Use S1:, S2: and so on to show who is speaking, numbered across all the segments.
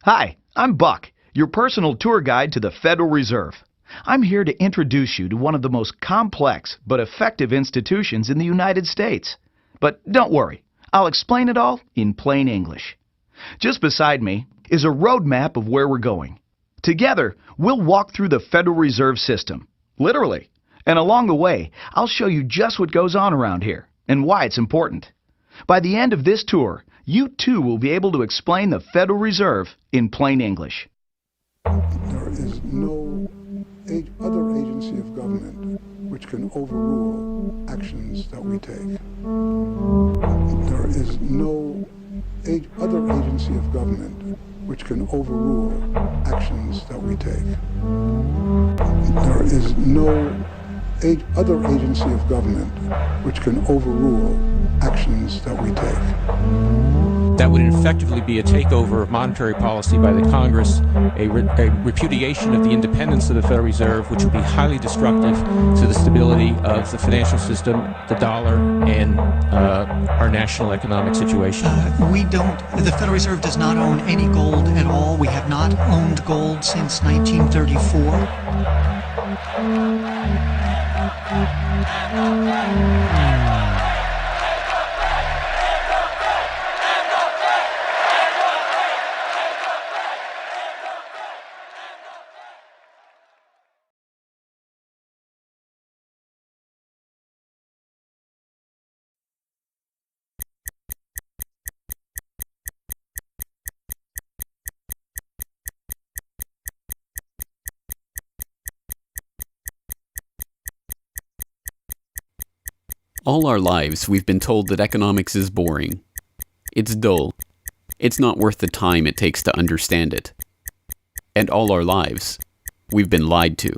S1: Hi, I'm Buck, your personal tour guide to the Federal Reserve. I'm here to introduce you to one of the most complex but effective institutions in the United States. But don't worry, I'll explain it all in plain English. Just beside me is a roadmap of where we're going. Together, we'll walk through the Federal Reserve System, literally. And along the way, I'll show you just what goes on around here and why it's important. By the end of this tour, you too will be able to explain the Federal Reserve in plain English.
S2: There is no other agency of government which can overrule actions that we take. There is no other agency of government which can overrule actions that we take. There is no other agency of government which can overrule actions that we take.
S3: That would effectively be a takeover of monetary policy by the Congress, a repudiation of the independence of the Federal Reserve, which would be highly destructive to the stability of the financial system, the dollar, and our national economic situation.
S4: The Federal Reserve does not own any gold at all. We have not owned gold since 1934.
S5: All our lives, we've been told that economics is boring. It's dull. It's not worth the time it takes to understand it. And all our lives, we've been lied to.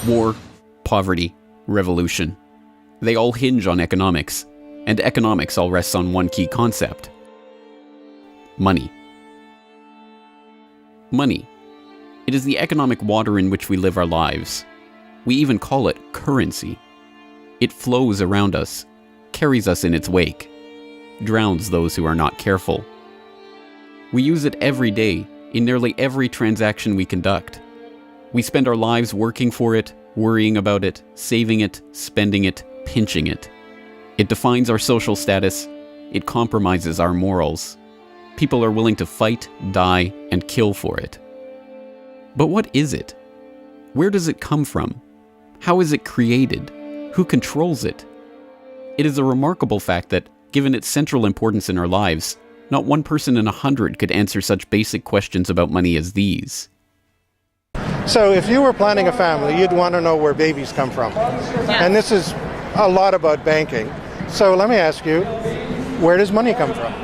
S5: War, poverty, revolution. They all hinge on economics, and economics all rests on one key concept. Money. Money. It is the economic water in which we live our lives. We even call it currency. It flows around us, carries us in its wake, drowns those who are not careful. We use it every day, in nearly every transaction we conduct. We spend our lives working for it, worrying about it, saving it, spending it, pinching it. It defines our social status. It compromises our morals. People are willing to fight, die, and kill for it. But what is it? Where does it come from? How is it created? Who controls it? It is a remarkable fact that, given its central importance in our lives, not one person in 100 could answer such basic questions about money as these.
S6: So if you were planning a family, you'd want to know where babies come from.
S7: Yeah.
S6: And this is a lot about banking. So let me ask you, where does money come from?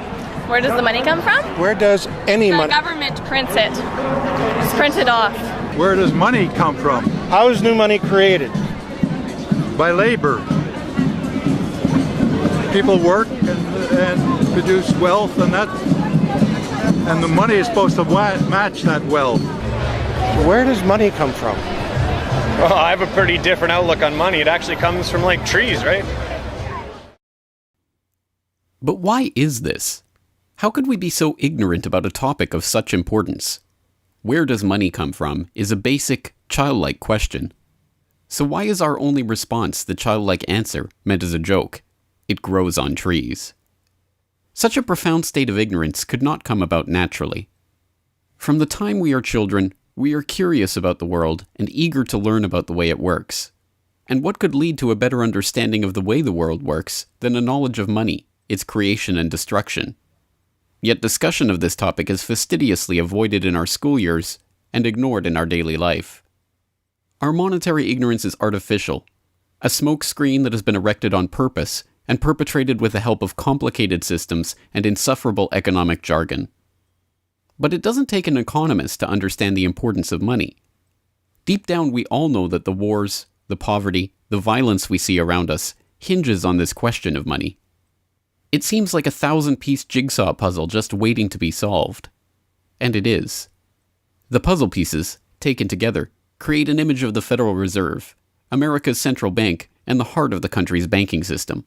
S7: Where does the money come from?
S6: Where does any money?
S7: The government prints it. Just print it off.
S8: Where does money come from?
S6: How is new money created?
S8: By labor. People work and produce wealth, and the money is supposed to match that wealth.
S6: Where does money come from?
S9: Well, I have a pretty different outlook on money. It actually comes from like trees, right?
S5: But why is this? How could we be so ignorant about a topic of such importance? Where does money come from is a basic, childlike question. So why is our only response the childlike answer meant as a joke? It grows on trees. Such a profound state of ignorance could not come about naturally. From the time we are children, we are curious about the world and eager to learn about the way it works. And what could lead to a better understanding of the way the world works than a knowledge of money, its creation and destruction? Yet discussion of this topic is fastidiously avoided in our school years and ignored in our daily life. Our monetary ignorance is artificial, a smoke screen that has been erected on purpose and perpetrated with the help of complicated systems and insufferable economic jargon. But it doesn't take an economist to understand the importance of money. Deep down, we all know that the wars, the poverty, the violence we see around us hinges on this question of money. It seems like a 1,000-piece jigsaw puzzle just waiting to be solved. And it is. The puzzle pieces, taken together, create an image of the Federal Reserve, America's central bank and the heart of the country's banking system.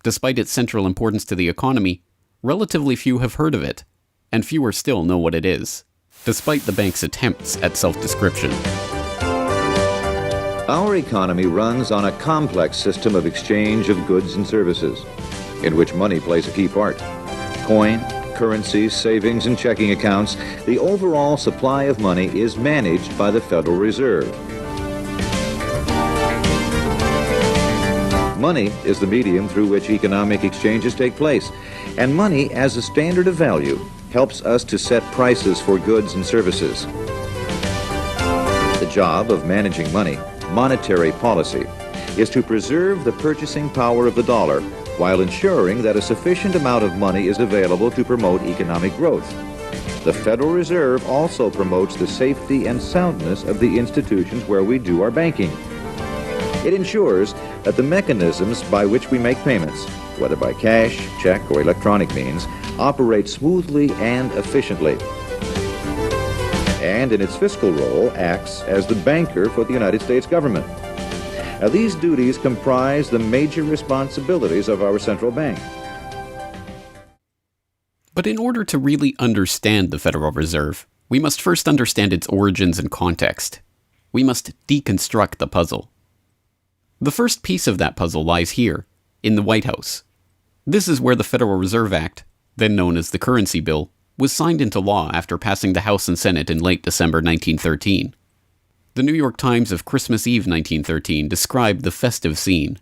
S5: Despite its central importance to the economy, relatively few have heard of it, and fewer still know what it is, despite the bank's attempts at self-description.
S10: Our economy runs on a complex system of exchange of goods and services, in which money plays a key part. Coin, currencies, savings, and checking accounts, the overall supply of money is managed by the Federal Reserve. Money is the medium through which economic exchanges take place, and money as a standard of value helps us to set prices for goods and services. The job of managing money, monetary policy, is to preserve the purchasing power of the dollar while ensuring that a sufficient amount of money is available to promote economic growth. The Federal Reserve also promotes the safety and soundness of the institutions where we do our banking. It ensures that the mechanisms by which we make payments, whether by cash, check, or electronic means, operate smoothly and efficiently. And in its fiscal role, acts as the banker for the United States government. Now, these duties comprise the major responsibilities of our central bank.
S5: But in order to really understand the Federal Reserve, we must first understand its origins and context. We must deconstruct the puzzle. The first piece of that puzzle lies here, in the White House. This is where the Federal Reserve Act, then known as the Currency Bill, was signed into law after passing the House and Senate in late December 1913. The New York Times of Christmas Eve 1913 described the festive scene.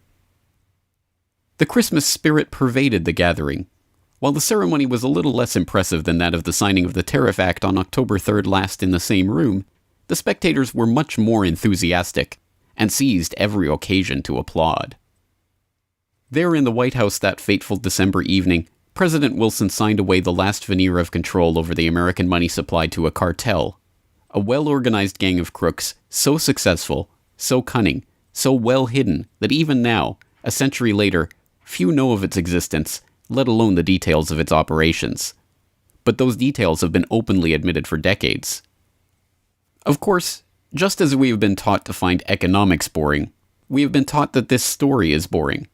S5: The Christmas spirit pervaded the gathering. While the ceremony was a little less impressive than that of the signing of the Tariff Act on October 3rd last in the same room, the spectators were much more enthusiastic and seized every occasion to applaud. There in the White House that fateful December evening, President Wilson signed away the last veneer of control over the American money supply to a cartel, a well-organized gang of crooks so successful, so cunning, so well hidden that even now, a century later, few know of its existence, let alone the details of its operations. But those details have been openly admitted for decades. Of course, just as we have been taught to find economics boring, we have been taught that this story is boring.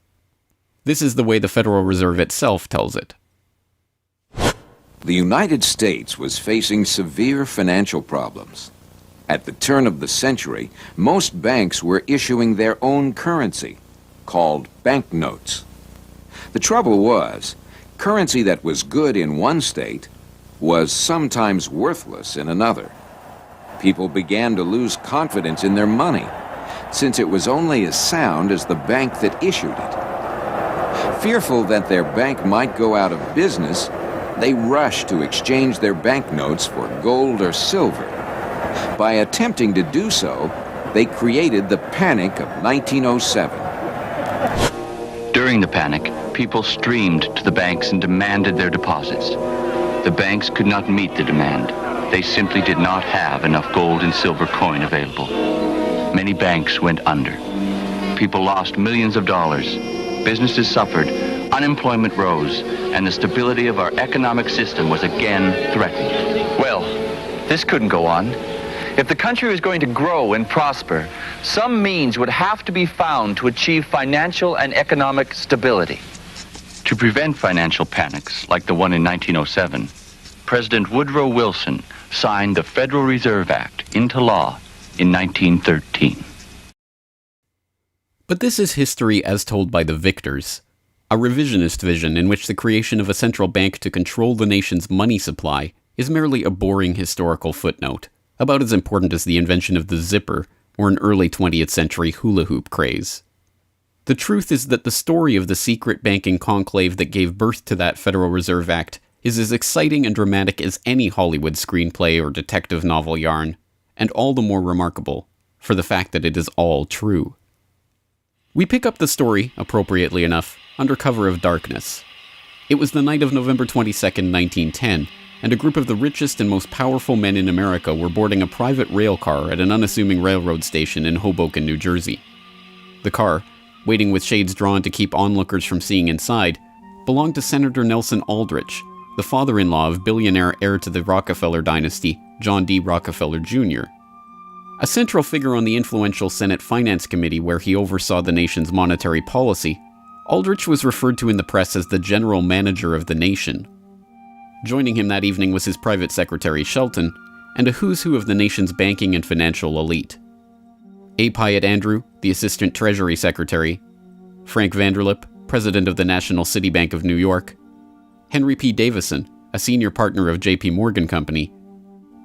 S5: This is the way the Federal Reserve itself tells it.
S11: The United States was facing severe financial problems. At the turn of the century, most banks were issuing their own currency, called banknotes. The trouble was, currency that was good in one state was sometimes worthless in another. People began to lose confidence in their money, since it was only as sound as the bank that issued it. Fearful that their bank might go out of business, they rushed to exchange their banknotes for gold or silver. By attempting to do so, they created the Panic of 1907.
S12: During the panic, people streamed to the banks and demanded their deposits. The banks could not meet the demand. They simply did not have enough gold and silver coin available. Many banks went under. People lost millions of dollars. Businesses suffered, unemployment rose, and the stability of our economic system was again threatened.
S13: Well, this couldn't go on. If the country was going to grow and prosper, some means would have to be found to achieve financial and economic stability.
S12: To prevent financial panics like the one in 1907, President Woodrow Wilson signed the Federal Reserve Act into law in 1913.
S5: But this is history as told by the victors, a revisionist vision in which the creation of a central bank to control the nation's money supply is merely a boring historical footnote, about as important as the invention of the zipper or an early 20th century hula hoop craze. The truth is that the story of the secret banking conclave that gave birth to that Federal Reserve Act is as exciting and dramatic as any Hollywood screenplay or detective novel yarn, and all the more remarkable for the fact that it is all true. We pick up the story, appropriately enough, under cover of darkness. It was the night of November 22nd, 1910, and a group of the richest and most powerful men in America were boarding a private rail car at an unassuming railroad station in Hoboken, New Jersey. The car, waiting with shades drawn to keep onlookers from seeing inside, belonged to Senator Nelson Aldrich, the father-in-law of billionaire heir to the Rockefeller dynasty, John D. Rockefeller Jr. A central figure on the influential Senate Finance Committee where he oversaw the nation's monetary policy, Aldrich was referred to in the press as the general manager of the nation. Joining him that evening was his private secretary Shelton, and a who's who of the nation's banking and financial elite. A. Pyatt Andrew, the Assistant Treasury Secretary, Frank Vanderlip, President of the National City Bank of New York, Henry P. Davison, a senior partner of J.P. Morgan Company,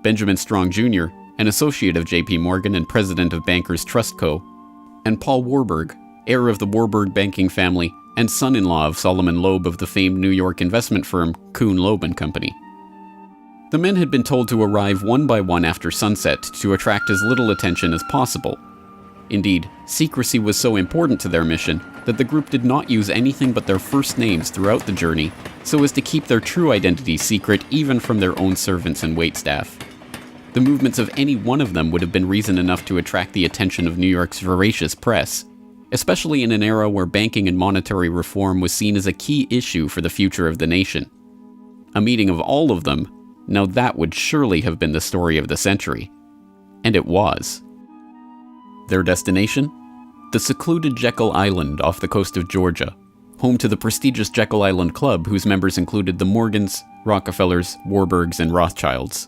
S5: Benjamin Strong Jr., an associate of J.P. Morgan and president of Bankers Trust Co., and Paul Warburg, heir of the Warburg banking family and son-in-law of Solomon Loeb of the famed New York investment firm Kuhn Loeb and Company. The men had been told to arrive one by one after sunset to attract as little attention as possible. Indeed, secrecy was so important to their mission that the group did not use anything but their first names throughout the journey so as to keep their true identities secret even from their own servants and waitstaff. The movements of any one of them would have been reason enough to attract the attention of New York's voracious press, especially in an era where banking and monetary reform was seen as a key issue for the future of the nation. A meeting of all of them, now that would surely have been the story of the century. And it was. Their destination? The secluded Jekyll Island off the coast of Georgia, home to the prestigious Jekyll Island Club whose members included the Morgans, Rockefellers, Warburgs, and Rothschilds.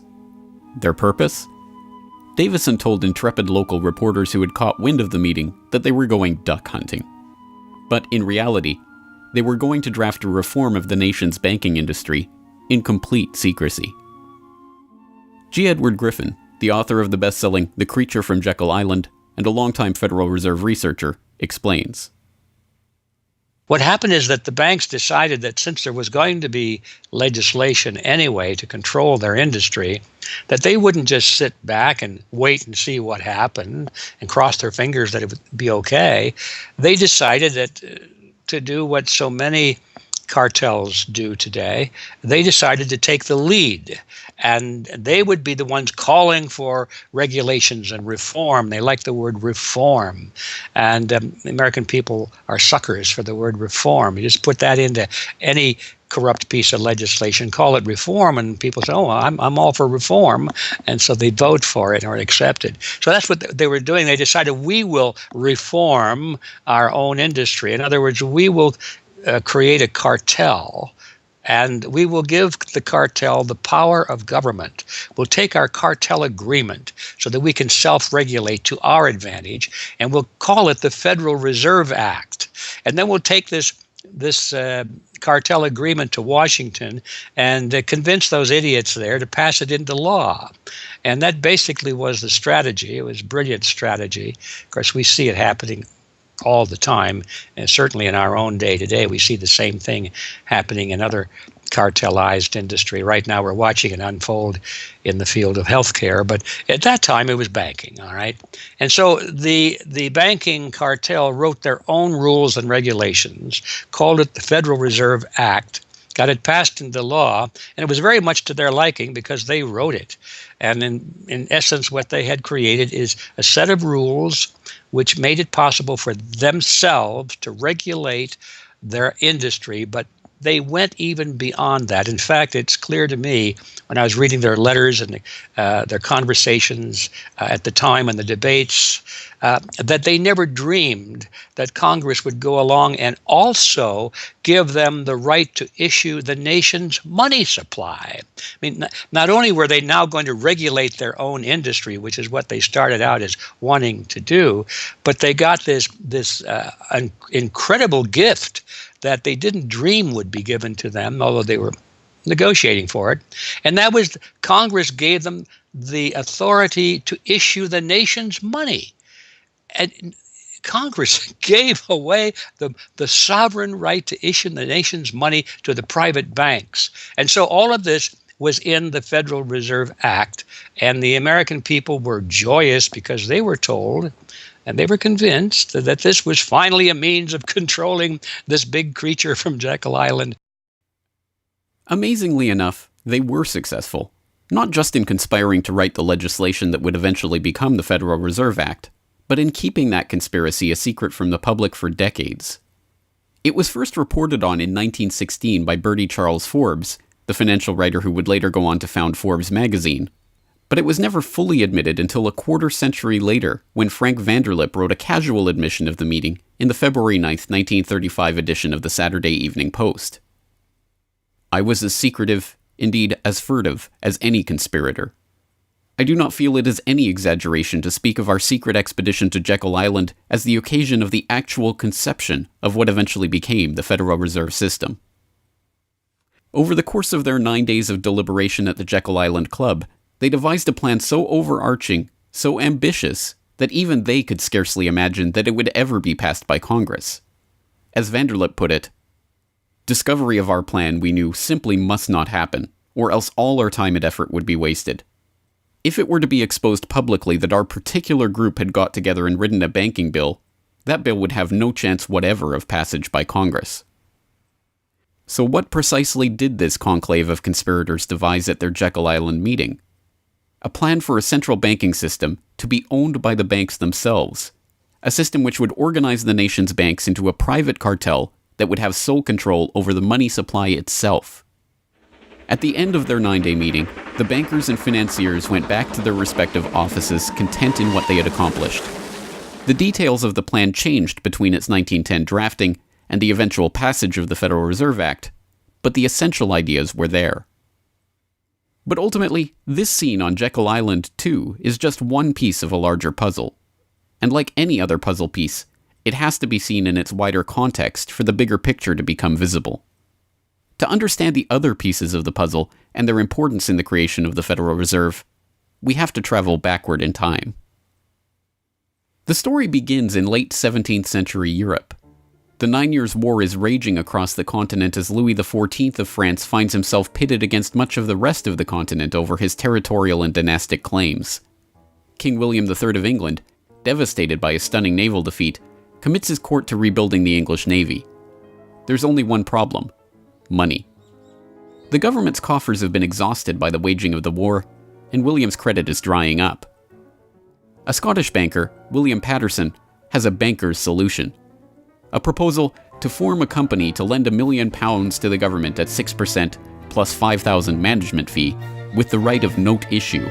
S5: Their purpose? Davison told intrepid local reporters who had caught wind of the meeting that they were going duck hunting. But in reality, they were going to draft a reform of the nation's banking industry in complete secrecy. G. Edward Griffin, the author of the best-selling The Creature from Jekyll Island and a longtime Federal Reserve researcher, explains.
S14: What happened is that the banks decided that since there was going to be legislation anyway to control their industry, that they wouldn't just sit back and wait and see what happened and cross their fingers that it would be okay. They decided that to do what so many cartels do today, they decided to take the lead. And they would be the ones calling for regulations and reform. They like the word reform. And American people are suckers for the word reform. You just put that into any corrupt piece of legislation, call it reform, and people say, oh, I'm all for reform. And so they vote for it or accept it. So that's what they were doing. They decided we will reform our own industry. In other words, we will create a cartel, and we will give the cartel the power of government. We'll take our cartel agreement so that we can self-regulate to our advantage, and we'll call it the Federal Reserve Act. And then we'll take this cartel agreement to Washington and convince those idiots there to pass it into law. And that basically was the strategy. It was a brilliant strategy. Of course, we see it happening all the time, and certainly in our own day today, we see the same thing happening in other cartelized industry. Right now, we're watching it unfold in the field of healthcare, but at that time, it was banking, all right? And so the banking cartel wrote their own rules and regulations, called it the Federal Reserve Act, got it passed into law, and it was very much to their liking because they wrote it. And in essence, what they had created is a set of rules which made it possible for themselves to regulate their industry, but they went even beyond that. In fact, it's clear to me when I was reading their letters and their conversations at the time and the debates that they never dreamed that Congress would go along and also give them the right to issue the nation's money supply. I mean, not only were they now going to regulate their own industry, which is what they started out as wanting to do, but they got this incredible gift that they didn't dream would be given to them, although they were negotiating for it. And that was Congress gave them the authority to issue the nation's money. And Congress gave away the sovereign right to issue the nation's money to the private banks. And so all of this was in the Federal Reserve Act, and the American people were joyous because they were told and they were convinced that this was finally a means of controlling this big creature from Jekyll Island.
S5: Amazingly enough, they were successful, not just in conspiring to write the legislation that would eventually become the Federal Reserve Act, but in keeping that conspiracy a secret from the public for decades. It was first reported on in 1916 by Bertie Charles Forbes, the financial writer who would later go on to found Forbes magazine. But it was never fully admitted until a quarter-century later, when Frank Vanderlip wrote a casual admission of the meeting in the February 9, 1935 edition of the Saturday Evening Post. "I was as secretive, indeed as furtive, as any conspirator. I do not feel it is any exaggeration to speak of our secret expedition to Jekyll Island as the occasion of the actual conception of what eventually became the Federal Reserve System." Over the course of their 9 days of deliberation at the Jekyll Island Club, they devised a plan so overarching, so ambitious, that even they could scarcely imagine that it would ever be passed by Congress. As Vanderlip put it, "Discovery of our plan, we knew, simply must not happen, or else all our time and effort would be wasted. If it were to be exposed publicly that our particular group had got together and written a banking bill, that bill would have no chance whatever of passage by Congress." So what precisely did this conclave of conspirators devise at their Jekyll Island meeting? A plan for a central banking system to be owned by the banks themselves, a system which would organize the nation's banks into a private cartel that would have sole control over the money supply itself. At the end of their 9-day meeting, the bankers and financiers went back to their respective offices content in what they had accomplished. The details of the plan changed between its 1910 drafting and the eventual passage of the Federal Reserve Act, but the essential ideas were there. But ultimately, this scene on Jekyll Island, too, is just one piece of a larger puzzle. And like any other puzzle piece, it has to be seen in its wider context for the bigger picture to become visible. To understand the other pieces of the puzzle and their importance in the creation of the Federal Reserve, we have to travel backward in time. The story begins in late 17th century Europe. The 9 Years' War is raging across the continent as Louis XIV of France finds himself pitted against much of the rest of the continent over his territorial and dynastic claims. King William III of England, devastated by a stunning naval defeat, commits his court to rebuilding the English navy. There's only one problem: money. The government's coffers have been exhausted by the waging of the war, and William's credit is drying up. A Scottish banker, William Patterson, has a banker's solution. A proposal to form a company to lend £1 million to the government at 6% plus $5,000 management fee, with the right of note issue.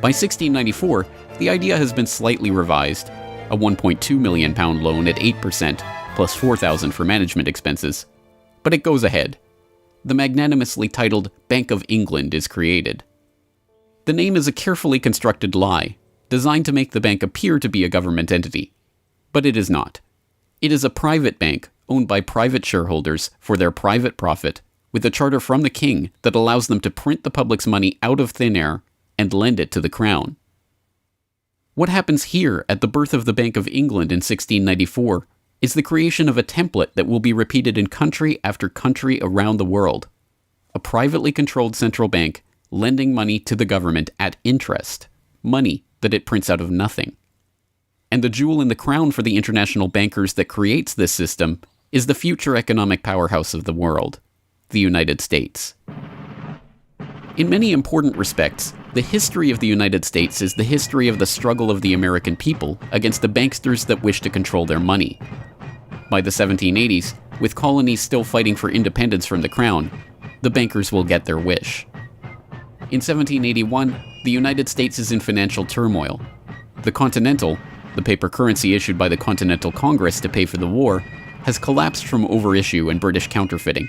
S5: By 1694, the idea has been slightly revised, a £1.2 million loan at 8% plus $4,000 for management expenses, but it goes ahead. The magnanimously titled Bank of England is created. The name is a carefully constructed lie, designed to make the bank appear to be a government entity, but it is not. It is a private bank owned by private shareholders for their private profit, with a charter from the king that allows them to print the public's money out of thin air and lend it to the crown. What happens here at the birth of the Bank of England in 1694 is the creation of a template that will be repeated in country after country around the world. A privately controlled central bank lending money to the government at interest, money that it prints out of nothing. And the jewel in the crown for the international bankers that creates this system is the future economic powerhouse of the world, the United States. In many important respects, the history of the United States is the history of the struggle of the American people against the banksters that wish to control their money. By the 1780s, with colonies still fighting for independence from the crown, the bankers will get their wish. In 1781, the United States is in financial turmoil. The Continental, the paper currency issued by the Continental Congress to pay for the war, has collapsed from overissue and British counterfeiting.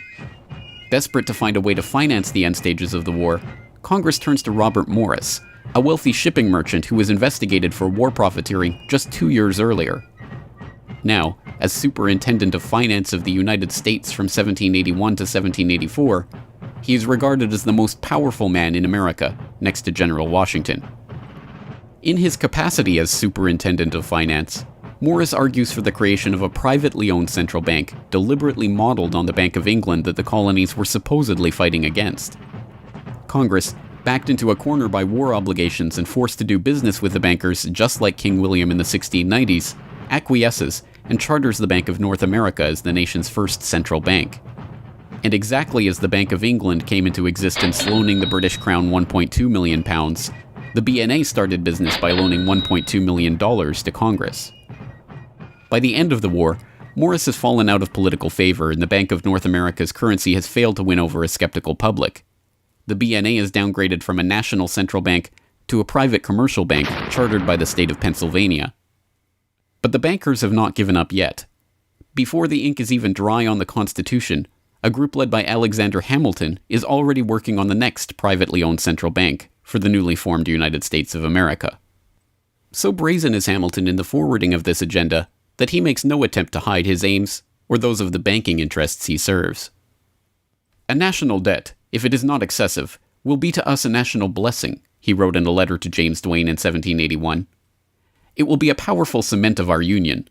S5: Desperate to find a way to finance the end stages of the war, Congress turns to Robert Morris, a wealthy shipping merchant who was investigated for war profiteering just 2 years earlier. Now, as Superintendent of Finance of the United States from 1781 to 1784, he is regarded as the most powerful man in America, next to General Washington. In his capacity as Superintendent of Finance, Morris argues for the creation of a privately owned central bank deliberately modeled on the Bank of England that the colonies were supposedly fighting against. Congress, backed into a corner by war obligations and forced to do business with the bankers just like King William in the 1690s, acquiesces and charters the Bank of North America as the nation's first central bank. And exactly as the Bank of England came into existence loaning the British Crown £1.2 million, the BNA started business by loaning $1.2 million to Congress. By the end of the war, Morris has fallen out of political favor and the Bank of North America's currency has failed to win over a skeptical public. the BNA is downgraded from a national central bank to a private commercial bank chartered by the state of Pennsylvania. But the bankers have not given up yet. Before the ink is even dry on the Constitution, a group led by Alexander Hamilton is already working on the next privately owned central bank for the newly formed United States of America. So brazen is Hamilton in the forwarding of this agenda that he makes no attempt to hide his aims or those of the banking interests he serves. A national debt, if it is not excessive, will be to us a national blessing, he wrote in a letter to James Duane in 1781. It will be a powerful cement of our union.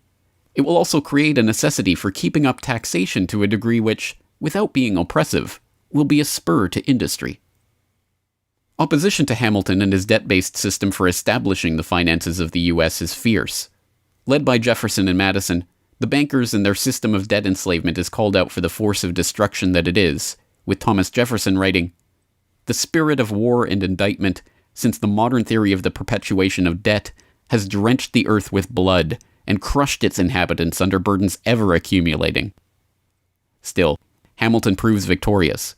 S5: It will also create a necessity for keeping up taxation to a degree which, without being oppressive, will be a spur to industry. Opposition to Hamilton and his debt-based system for establishing the finances of the U.S. is fierce. Led by Jefferson and Madison, the bankers and their system of debt enslavement is called out for the force of destruction that it is, with Thomas Jefferson writing, "The spirit of war and indictment, since the modern theory of the perpetuation of debt, has drenched the earth with blood and crushed its inhabitants under burdens ever accumulating." Still, Hamilton proves victorious.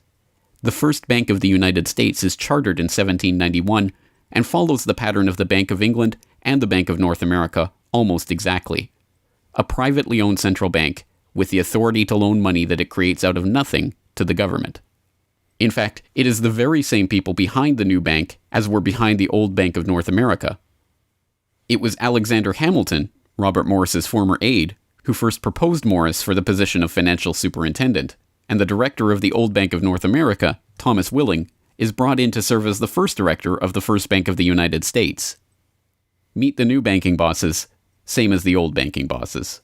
S5: The first Bank of the United States is chartered in 1791 and follows the pattern of the Bank of England and the Bank of North America almost exactly. A privately owned central bank with the authority to loan money that it creates out of nothing to the government. In fact, it is the very same people behind the new bank as were behind the old Bank of North America. It was Alexander Hamilton, Robert Morris's former aide, who first proposed Morris for the position of financial superintendent, and the director of the old Bank of North America, Thomas Willing, is brought in to serve as the first director of the First Bank of the United States. Meet the new banking bosses, same as the old banking bosses.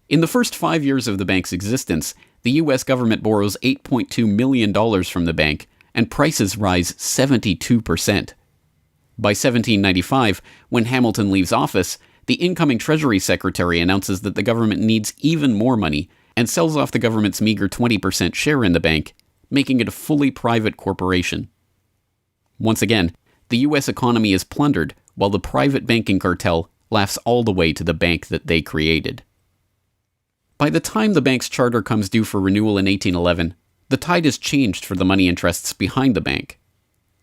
S5: In the first 5 years of the bank's existence, the U.S. government borrows $8.2 million from the bank, and prices rise 72%. By 1795, when Hamilton leaves office, the incoming Treasury Secretary announces that the government needs even more money and sells off the government's meager 20% share in the bank, making it a fully private corporation. Once again, the U.S. economy is plundered while the private banking cartel laughs all the way to the bank that they created. By the time the bank's charter comes due for renewal in 1811, the tide has changed for the money interests behind the bank.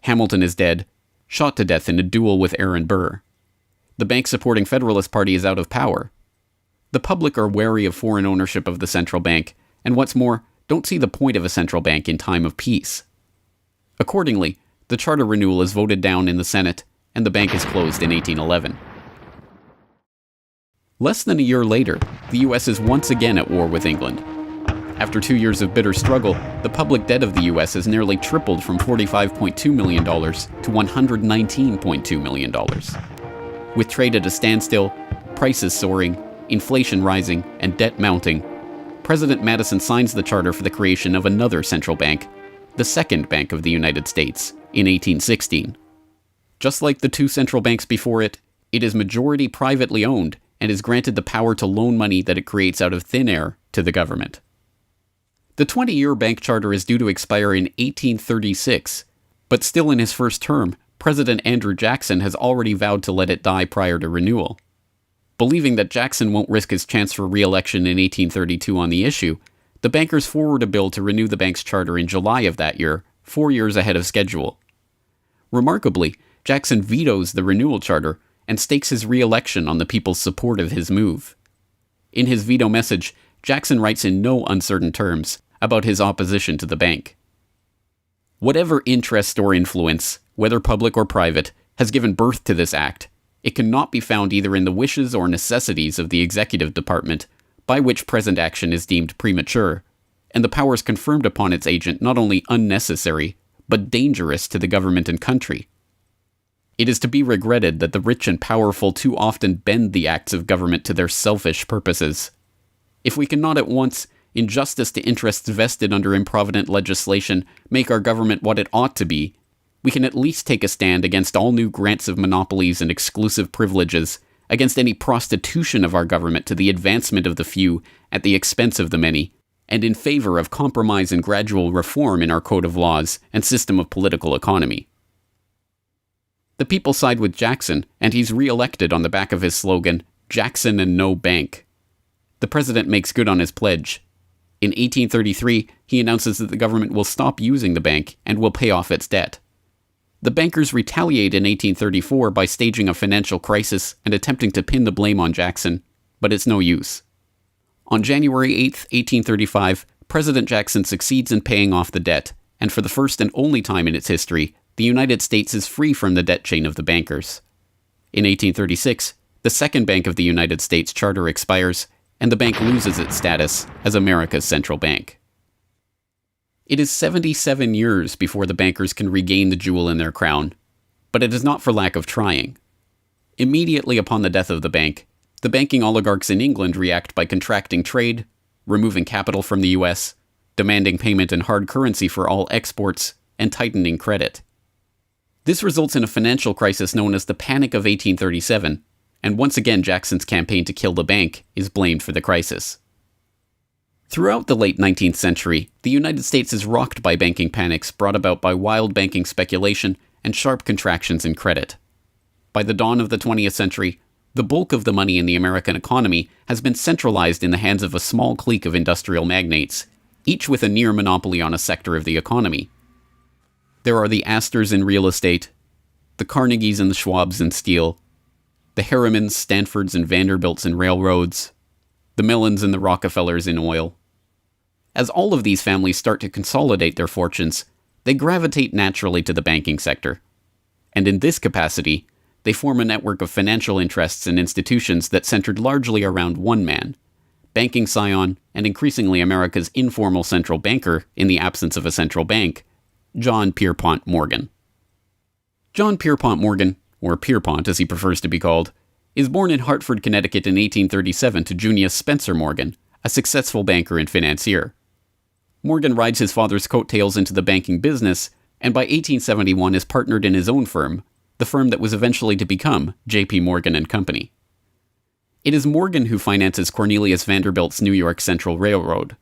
S5: Hamilton is dead, shot to death in a duel with Aaron Burr. The bank-supporting Federalist Party is out of power. The public are wary of foreign ownership of the central bank, and what's more, don't see the point of a central bank in time of peace. Accordingly, the charter renewal is voted down in the Senate, and the bank is closed in 1811. Less than a year later, the U.S. is once again at war with England. After 2 years of bitter struggle, the public debt of the U.S. has nearly tripled from $45.2 million to $119.2 million. With trade at a standstill, prices soaring, inflation rising, and debt mounting, President Madison signs the charter for the creation of another central bank, the Second Bank of the United States, in 1816. Just like the two central banks before it, it is majority privately owned and is granted the power to loan money that it creates out of thin air to the government. The 20-year bank charter is due to expire in 1836, but still in his first term, President Andrew Jackson has already vowed to let it die prior to renewal. Believing that Jackson won't risk his chance for re-election in 1832 on the issue, the bankers forward a bill to renew the bank's charter in July of that year, 4 years ahead of schedule. Remarkably, Jackson vetoes the renewal charter and stakes his re-election on the people's support of his move. In his veto message, Jackson writes in no uncertain terms about his opposition to the bank. Whatever interest or influence, whether public or private, has given birth to this act, it cannot be found either in the wishes or necessities of the executive department, by which present action is deemed premature, and the powers confirmed upon its agent not only unnecessary, but dangerous to the government and country. It is to be regretted that the rich and powerful too often bend the acts of government to their selfish purposes. If we cannot at once, in justice to interests vested under improvident legislation, make our government what it ought to be, we can at least take a stand against all new grants of monopolies and exclusive privileges, against any prostitution of our government to the advancement of the few at the expense of the many, and in favor of compromise and gradual reform in our code of laws and system of political economy. The people side with Jackson, and he's re-elected on the back of his slogan, "Jackson and no bank." The president makes good on his pledge. In 1833, he announces that the government will stop using the bank and will pay off its debt. The bankers retaliate in 1834 by staging a financial crisis and attempting to pin the blame on Jackson, but it's no use. On January 8, 1835, President Jackson succeeds in paying off the debt, and for the first and only time in its history, the United States is free from the debt chain of the bankers. In 1836, the Second Bank of the United States charter expires, and the bank loses its status as America's central bank. It is 77 years before the bankers can regain the jewel in their crown, but it is not for lack of trying. Immediately upon the death of the bank, the banking oligarchs in England react by contracting trade, removing capital from the US, demanding payment in hard currency for all exports, and tightening credit. This results in a financial crisis known as the Panic of 1837, and once again Jackson's campaign to kill the bank is blamed for the crisis. Throughout the late 19th century, the United States is rocked by banking panics brought about by wild banking speculation and sharp contractions in credit. By the dawn of the 20th century, the bulk of the money in the American economy has been centralized in the hands of a small clique of industrial magnates, each with a near monopoly on a sector of the economy. There are the Astors in real estate, the Carnegies and the Schwabs in steel, the Harrimans, Stanfords, and Vanderbilts in railroads, the Mellons and the Rockefellers in oil. As all of these families start to consolidate their fortunes, they gravitate naturally to the banking sector. And in this capacity, they form a network of financial interests and institutions that centered largely around one man, banking scion and increasingly America's informal central banker in the absence of a central bank, John Pierpont Morgan. John Pierpont Morgan, or Pierpont as he prefers to be called, is born in Hartford, Connecticut in 1837 to Junius Spencer Morgan, a successful banker and financier. Morgan rides his father's coattails into the banking business, and by 1871 is partnered in his own firm, the firm that was eventually to become J.P. Morgan and Company. It is Morgan who finances Cornelius Vanderbilt's New York Central Railroad.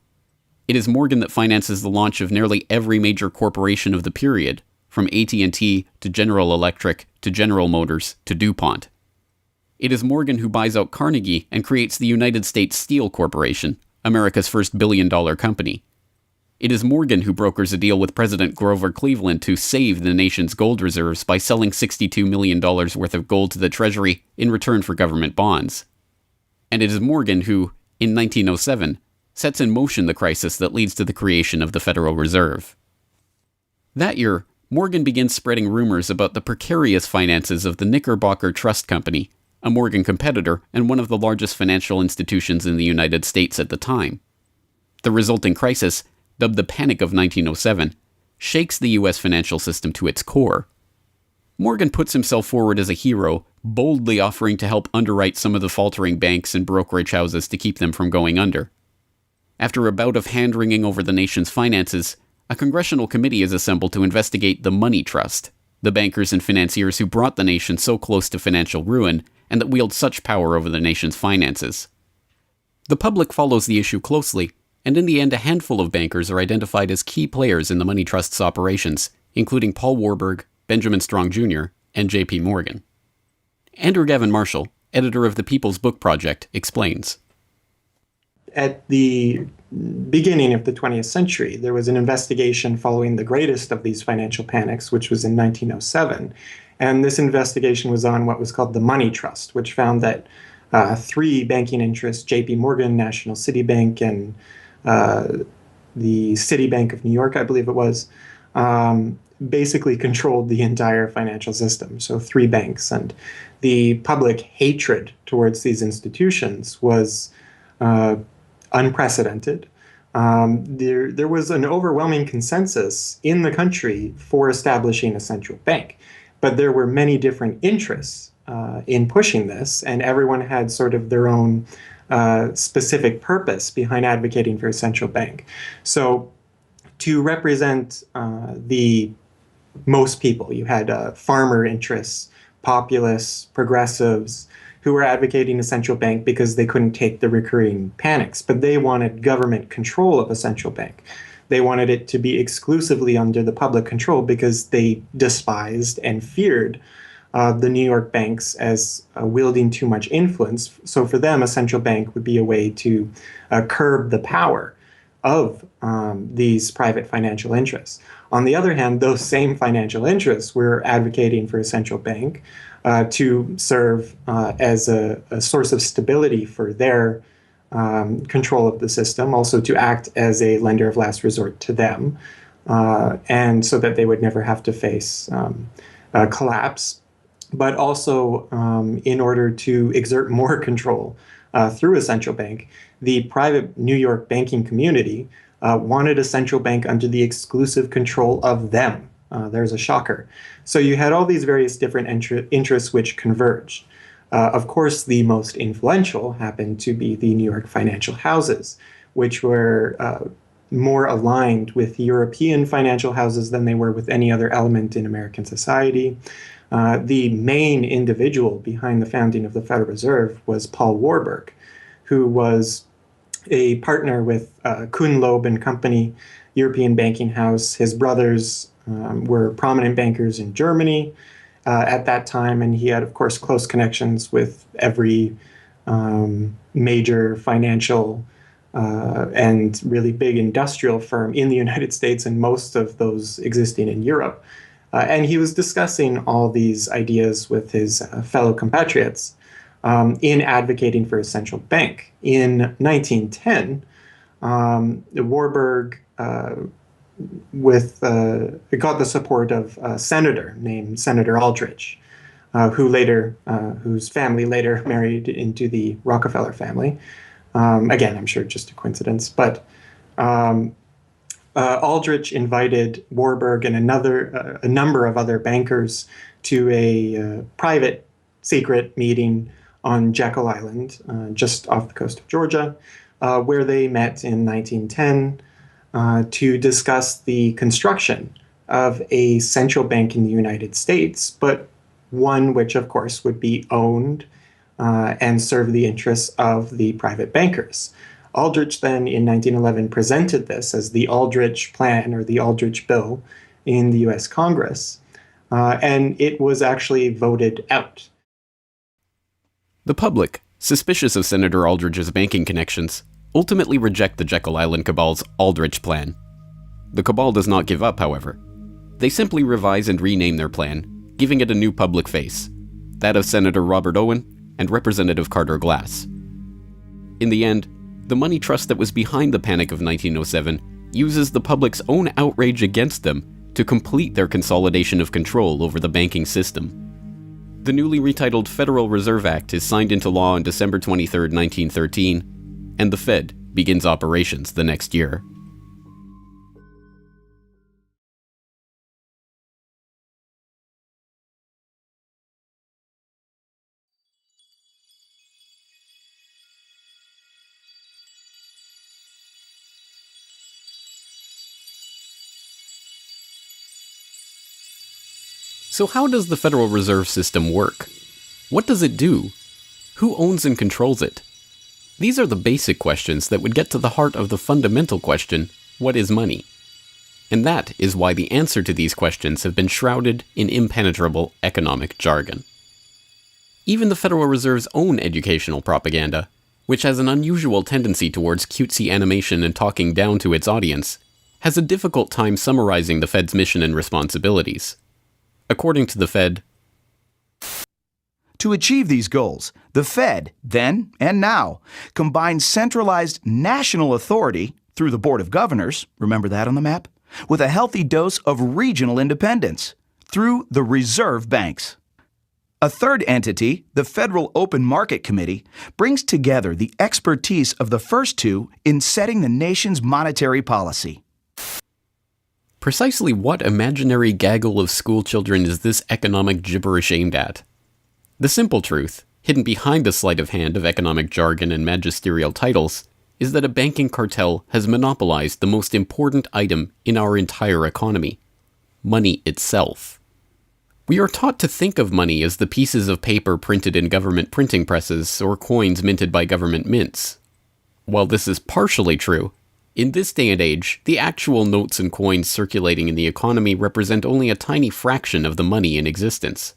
S5: It is Morgan that finances the launch of nearly every major corporation of the period, from AT&T to General Electric to General Motors to DuPont. It is Morgan who buys out Carnegie and creates the United States Steel Corporation, America's first billion-dollar company. It is Morgan who brokers a deal with President Grover Cleveland to save the nation's gold reserves by selling $62 million worth of gold to the Treasury in return for government bonds. And it is Morgan who, in 1907, sets in motion the crisis that leads to the creation of the Federal Reserve. That year, Morgan begins spreading rumors about the precarious finances of the Knickerbocker Trust Company, a Morgan competitor and one of the largest financial institutions in the United States at the time. The resulting crisis, dubbed the Panic of 1907, shakes the U.S. financial system to its core. Morgan puts himself forward as a hero, boldly offering to help underwrite some of the faltering banks and brokerage houses to keep them from going under. After a bout of hand-wringing over the nation's finances, a congressional committee is assembled to investigate the Money Trust, the bankers and financiers who brought the nation so close to financial ruin and that wield such power over the nation's finances. The public follows the issue closely, and in the end a handful of bankers are identified as key players in the Money Trust's operations, including Paul Warburg, Benjamin Strong Jr., and J.P. Morgan. Andrew Gavin Marshall, editor of the People's Book Project, explains.
S15: At the beginning of the 20th century, there was an investigation following the greatest of these financial panics, which was in 1907. And this investigation was on what was called the Money Trust, which found that three banking interests, J.P. Morgan, National City Bank, and the Citibank of New York, I believe it was, basically controlled the entire financial system. So three banks. And the public hatred towards these institutions was unprecedented. There was an overwhelming consensus in the country for establishing a central bank. But there were many different interests in pushing this, and everyone had sort of their own specific purpose behind advocating for a central bank. So to represent the most people, you had farmer interests, populists, progressives, who were advocating a central bank because they couldn't take the recurring panics, but they wanted government control of a central bank. They wanted it to be exclusively under the public control because they despised and feared the New York banks as wielding too much influence. So for them, a central bank would be a way to curb the power of these private financial interests. On the other hand, those same financial interests were advocating for a central bank to serve as a source of stability for their control of the system, also to act as a lender of last resort to them, and so that they would never have to face collapse, but also in order to exert more control through a central bank. The private New York banking community wanted a central bank under the exclusive control of them. There's a shocker. So you had all these various different interests which converged. Of course, the most influential happened to be the New York financial houses, which were more aligned with European financial houses than they were with any other element in American society. The main individual behind the founding of the Federal Reserve was Paul Warburg, who was a partner with Kuhn, Loeb and Company, European banking house. His brothers were prominent bankers in Germany at that time, and he had, of course, close connections with every major financial and really big industrial firm in the United States and most of those existing in Europe. And he was discussing all these ideas with his fellow compatriots in advocating for a central bank. In 1910, Warburg got the support of a senator named Senator Aldrich, whose family later married into the Rockefeller family. Again, I'm sure just a coincidence, but Aldrich invited Warburg and a number of other bankers to a private secret meeting on Jekyll Island, just off the coast of Georgia, where they met in 1910 to discuss the construction of a central bank in the United States, but one which, of course, would be owned and serve the interests of the private bankers. Aldrich then, in 1911, presented this as the Aldrich Plan or the Aldrich Bill in the U.S. Congress, and it was actually voted out.
S5: The public, suspicious of Senator Aldrich's banking connections, ultimately reject the Jekyll Island Cabal's Aldrich Plan. The Cabal does not give up, however. They simply revise and rename their plan, giving it a new public face, that of Senator Robert Owen and Representative Carter Glass. In the end, the money trust that was behind the Panic of 1907 uses the public's own outrage against them to complete their consolidation of control over the banking system. The newly retitled Federal Reserve Act is signed into law on December 23, 1913, and the Fed begins operations the next year. So how does the Federal Reserve System work? What does it do? Who owns and controls it? These are the basic questions that would get to the heart of the fundamental question, what is money? And that is why the answer to these questions have been shrouded in impenetrable economic jargon. Even the Federal Reserve's own educational propaganda, which has an unusual tendency towards cutesy animation and talking down to its audience, has a difficult time summarizing the Fed's mission and responsibilities. According to the Fed,
S1: to achieve these goals, the Fed, then and now, combines centralized national authority through the Board of Governors, remember that on the map, with a healthy dose of regional independence through the reserve banks. A third entity, the Federal Open Market Committee, brings together the expertise of the first two in setting the nation's monetary policy.
S5: Precisely what imaginary gaggle of schoolchildren is this economic gibberish aimed at? The simple truth, hidden behind the sleight of hand of economic jargon and magisterial titles, is that a banking cartel has monopolized the most important item in our entire economy: money itself. We are taught to think of money as the pieces of paper printed in government printing presses or coins minted by government mints. While this is partially true, in this day and age, the actual notes and coins circulating in the economy represent only a tiny fraction of the money in existence.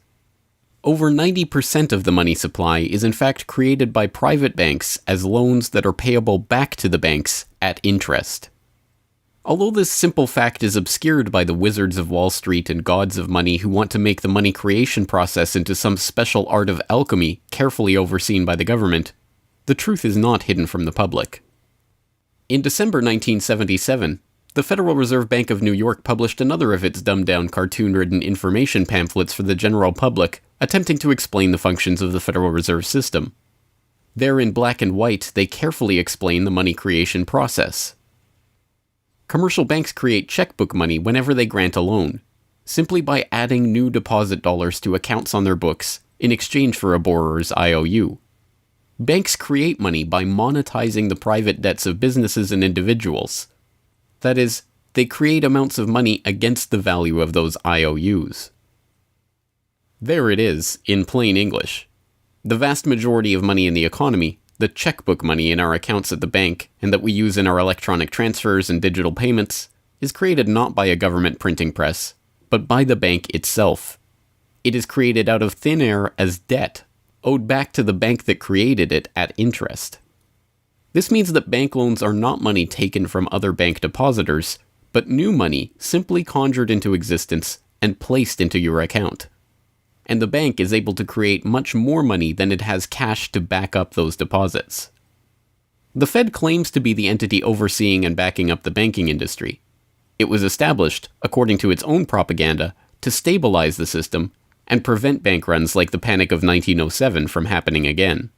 S5: Over 90% of the money supply is in fact created by private banks as loans that are payable back to the banks at interest. Although this simple fact is obscured by the wizards of Wall Street and gods of money who want to make the money creation process into some special art of alchemy carefully overseen by the government, the truth is not hidden from the public. In December 1977, the Federal Reserve Bank of New York published another of its dumbed-down cartoon-ridden information pamphlets for the general public, attempting to explain the functions of the Federal Reserve System. There in black and white, they carefully explain the money creation process. Commercial banks create checkbook money whenever they grant a loan, simply by adding new deposit dollars to accounts on their books in exchange for a borrower's IOU. Banks create money by monetizing the private debts of businesses and individuals. That is, they create amounts of money against the value of those IOUs. There it is, in plain English. The vast majority of money in the economy, the checkbook money in our accounts at the bank and that we use in our electronic transfers and digital payments, is created not by a government printing press, but by the bank itself. It is created out of thin air as debt, owed back to the bank that created it at interest. This means that bank loans are not money taken from other bank depositors, but new money simply conjured into existence and placed into your account. And the bank is able to create much more money than it has cash to back up those deposits. The Fed claims to be the entity overseeing and backing up the banking industry. It was established, according to its own propaganda, to stabilize the system and prevent bank runs like the Panic of 1907 from happening again.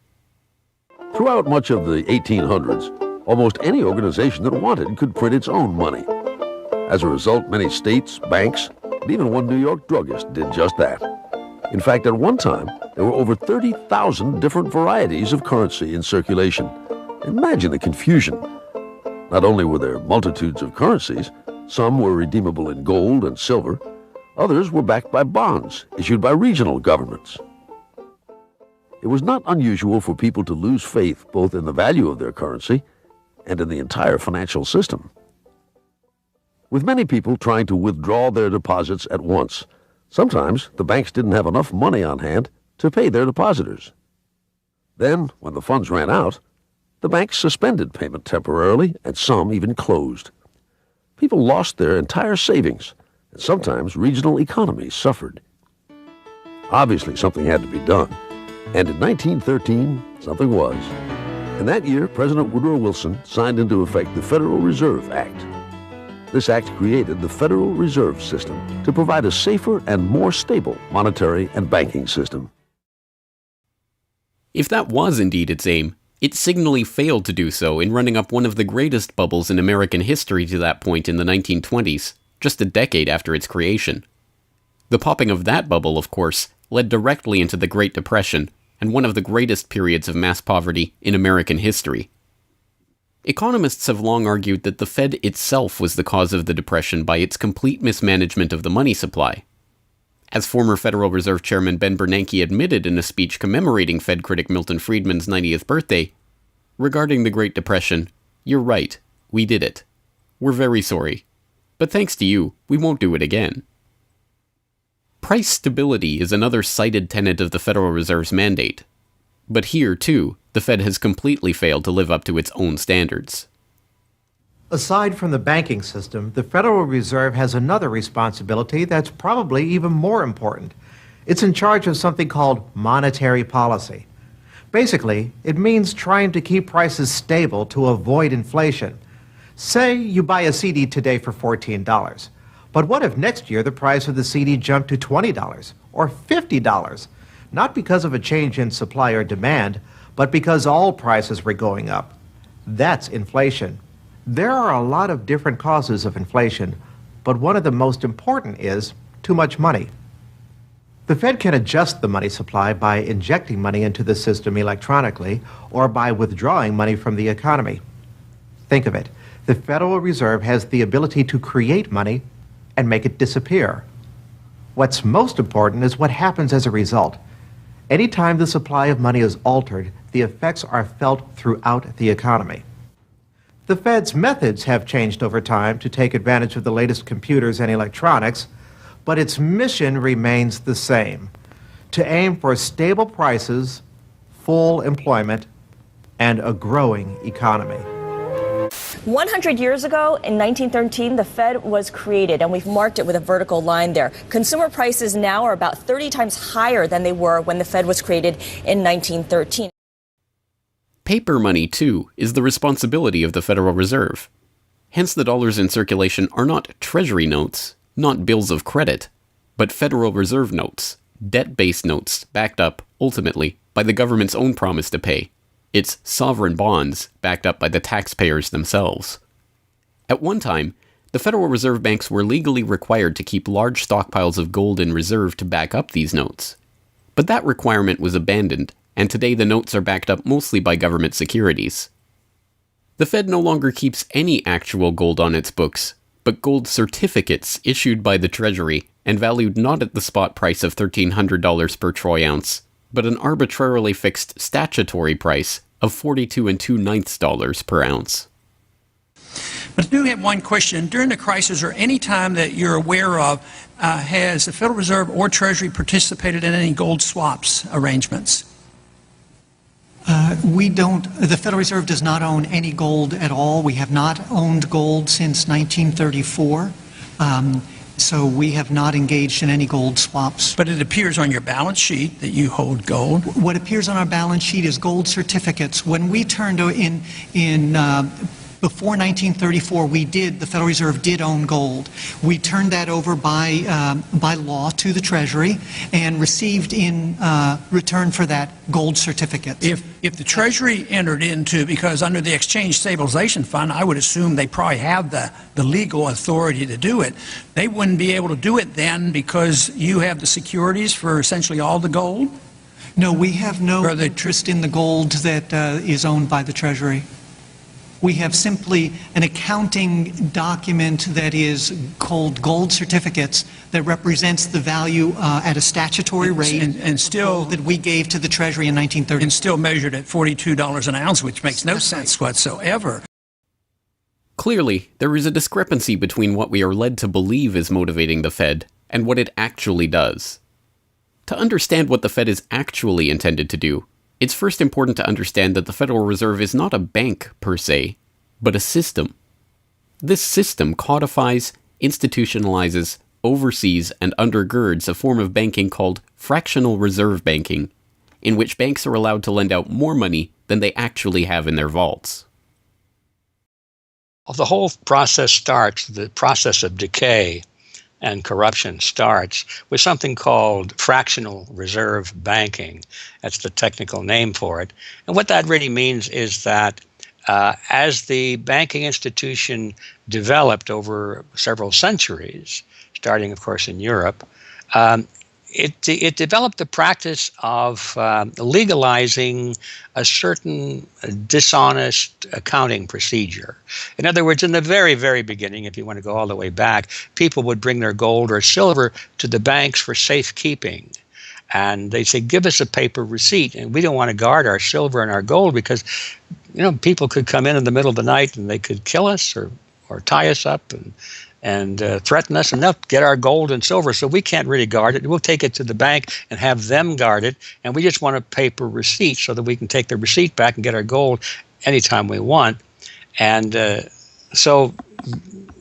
S16: Throughout much of the 1800s, almost any organization that wanted could print its own money. As a result, many states, banks, and even one New York druggist did just that. In fact, at one time, there were over 30,000 different varieties of currency in circulation. Imagine the confusion. Not only were there multitudes of currencies, some were redeemable in gold and silver, others were backed by bonds issued by regional governments. It was not unusual for people to lose faith both in the value of their currency and in the entire financial system. With many people trying to withdraw their deposits at once, sometimes the banks didn't have enough money on hand to pay their depositors. Then, when the funds ran out, the banks suspended payment temporarily, and some even closed. People lost their entire savings, and sometimes regional economies suffered. Obviously, something had to be done, and in 1913, something was. And that year, President Woodrow Wilson signed into effect the Federal Reserve Act. This act created the Federal Reserve System to provide a safer and more stable monetary and banking system.
S5: If that was indeed its aim, it signally failed to do so in running up one of the greatest bubbles in American history to that point in the 1920s, just a decade after its creation. The popping of that bubble, of course, led directly into the Great Depression and one of the greatest periods of mass poverty in American history. Economists have long argued that the Fed itself was the cause of the Depression by its complete mismanagement of the money supply. As former Federal Reserve Chairman Ben Bernanke admitted in a speech commemorating Fed critic Milton Friedman's 90th birthday, regarding the Great Depression, "You're right, we did it. We're very sorry. But thanks to you, we won't do it again." Price stability is another cited tenet of the Federal Reserve's mandate. But here, too, the Fed has completely failed to live up to its own standards.
S17: Aside from the banking system, the Federal Reserve has another responsibility that's probably even more important. It's in charge of something called monetary policy. Basically, it means trying to keep prices stable to avoid inflation. Say you buy a CD today for $14, but what if next year the price of the CD jumped to $20 or $50? Not because of a change in supply or demand, but because all prices were going up. That's inflation. There are a lot of different causes of inflation, but one of the most important is too much money. The Fed can adjust the money supply by injecting money into the system electronically or by withdrawing money from the economy. Think of it. The Federal Reserve has the ability to create money and make it disappear. What's most important is what happens as a result. Anytime the supply of money is altered, the effects are felt throughout the economy. The Fed's methods have changed over time to take advantage of the latest computers and electronics, but its mission remains the same: to aim for stable prices, full employment, and a growing economy.
S18: 100 years ago, in 1913, the Fed was created, and we've marked it with a vertical line there. Consumer prices now are about 30 times higher than they were when the Fed was created in 1913.
S5: Paper money, too, is the responsibility of the Federal Reserve. Hence, the dollars in circulation are not Treasury notes, not bills of credit, but Federal Reserve notes, debt-based notes backed up, ultimately, by the government's own promise to pay. It's sovereign bonds backed up by the taxpayers themselves. At one time, the Federal Reserve banks were legally required to keep large stockpiles of gold in reserve to back up these notes. But that requirement was abandoned, and today the notes are backed up mostly by government securities. The Fed no longer keeps any actual gold on its books, but gold certificates issued by the Treasury and valued not at the spot price of $1,300 per troy ounce, but an arbitrarily fixed statutory price of $42 2/9 per ounce.
S19: But I do have one question. During the crisis, or any time that you're aware of, has the Federal Reserve or Treasury participated in any gold swaps arrangements?
S4: The Federal Reserve does not own any gold at all. We have not owned gold since 1934. So we have not engaged in any gold swaps.
S19: But it appears on your balance sheet that you hold gold.
S4: What appears on our balance sheet is gold certificates. When we turned before 1934, the Federal Reserve did own gold. We turned that over by law to the Treasury and received in return for that gold certificate.
S19: If the Treasury entered into, because under the Exchange Stabilization Fund, I would assume they probably have the legal authority to do it, they wouldn't be able to do it then because you have the securities for essentially all the gold?
S4: No, we have no interest in the gold that is owned by the Treasury. We have simply an accounting document that is called gold certificates that represents the value at a statutory rate
S19: and still
S4: that we gave to the Treasury in 1930.
S19: And still measured at $42 an ounce, which makes no sense whatsoever.
S5: Clearly, there is a discrepancy between what we are led to believe is motivating the Fed and what it actually does. To understand what the Fed is actually intended to do, it's first important to understand that the Federal Reserve is not a bank per se, but a system. This system codifies, institutionalizes, oversees, and undergirds a form of banking called fractional reserve banking, in which banks are allowed to lend out more money than they actually have in their vaults.
S14: The whole process starts, the process of decay and corruption starts with something called fractional reserve banking. That's the technical name for it. And what that really means is that as the banking institution developed over several centuries, starting, of course, in Europe, it developed the practice of legalizing a certain dishonest accounting procedure. In other words, in the very, very beginning, if you want to go all the way back, people would bring their gold or silver to the banks for safekeeping. And they say, give us a paper receipt. And we don't want to guard our silver and our gold because, people could come in the middle of the night and they could kill us or tie us up and threaten us, and they'll get our gold and silver, so we can't really guard it. We'll take it to the bank and have them guard it, and we just want a paper receipt so that we can take the receipt back and get our gold anytime we want. And so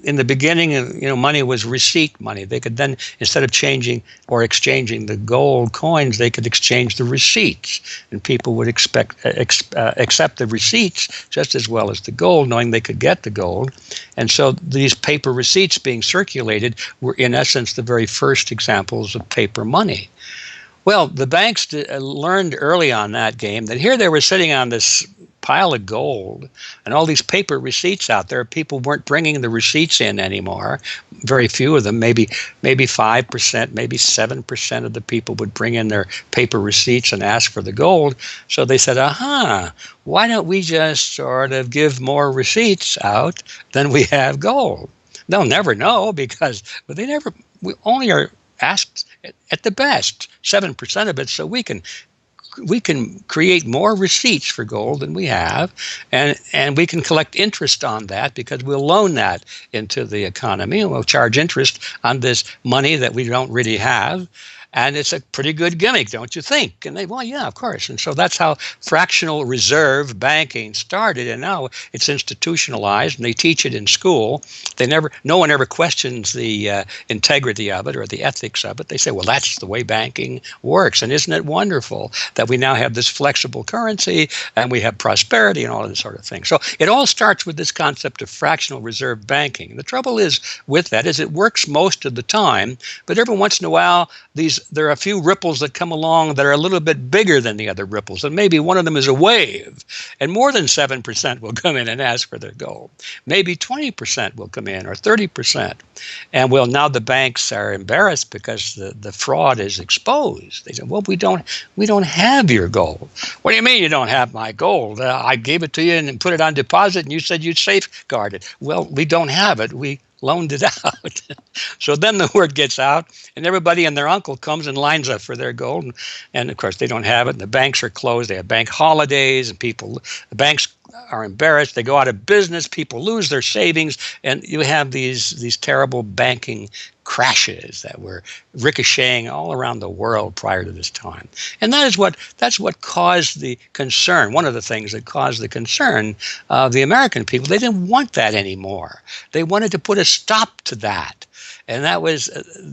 S14: in the beginning, money was receipt money. They could then, instead of changing or exchanging the gold coins, they could exchange the receipts, and people would accept the receipts just as well as the gold, knowing they could get the gold. And so these paper receipts being circulated were, in essence, the very first examples of paper money. Well, the banks learned early on that game that here they were sitting on this pile of gold and all these paper receipts out there. People weren't bringing the receipts in anymore. Very few of them, maybe 5%, maybe 7% of the people would bring in their paper receipts and ask for the gold. So they said, why don't we just sort of give more receipts out than we have gold? They'll never know because we only are asked at the best 7% of it, so we can create more receipts for gold than we have, and we can collect interest on that because we'll loan that into the economy and we'll charge interest on this money that we don't really have. And it's a pretty good gimmick, don't you think? And they, well, yeah, of course. And so that's how fractional reserve banking started. And now it's institutionalized, and they teach it in school. No one ever questions the integrity of it or the ethics of it. They say, well, that's the way banking works. And isn't it wonderful that we now have this flexible currency and we have prosperity and all of this sort of thing? So it all starts with this concept of fractional reserve banking. And the trouble is with that is it works most of the time, but every once in a while, there are a few ripples that come along that are a little bit bigger than the other ripples. And maybe one of them is a wave. And more than 7% will come in and ask for their gold. Maybe 20% will come in, or 30%. And well, now the banks are embarrassed because the fraud is exposed. They say, well, we don't have your gold. What do you mean you don't have my gold? I gave it to you and put it on deposit, and you said you'd safeguard it. Well, we don't have it. We loaned it out. So then the word gets out, and everybody and their uncle comes and lines up for their gold. And of course, they don't have it, and the banks are closed. They have bank holidays, and the banks are embarrassed. They go out of business. People lose their savings, and you have these terrible banking crashes that were ricocheting all around the world prior to this time. And that's what caused the concern. One of the things that caused the concern of the American people, they didn't want that anymore. They wanted to put a stop to that. And that was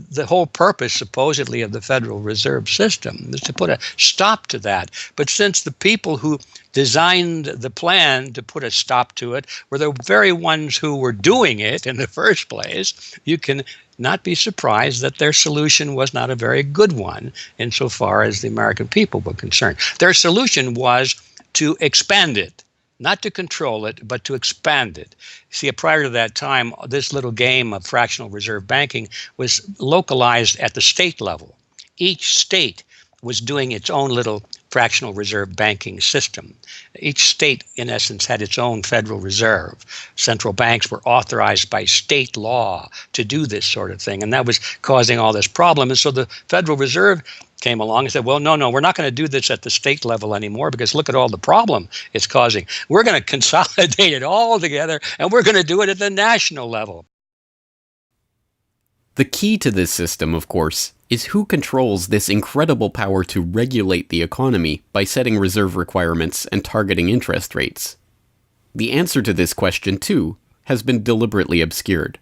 S14: the whole purpose, supposedly, of the Federal Reserve System, was to put a stop to that. But since the people who designed the plan to put a stop to it were the very ones who were doing it in the first place, you can not be surprised that their solution was not a very good one insofar as the American people were concerned. Their solution was to expand it. Not to control it, but to expand it. See, prior to that time, this little game of fractional reserve banking was localized at the state level. Each state was doing its own little fractional reserve banking system. Each state, in essence, had its own Federal Reserve. Central banks were authorized by state law to do this sort of thing, and that was causing all this problem. And so the Federal Reserve came along and said, well, no, we're not going to do this at the state level anymore because look at all the problem it's causing. We're going to consolidate it all together, and we're going to do it at the national level.
S5: The key to this system, of course, is who controls this incredible power to regulate the economy by setting reserve requirements and targeting interest rates. The answer to this question, too, has been deliberately obscured.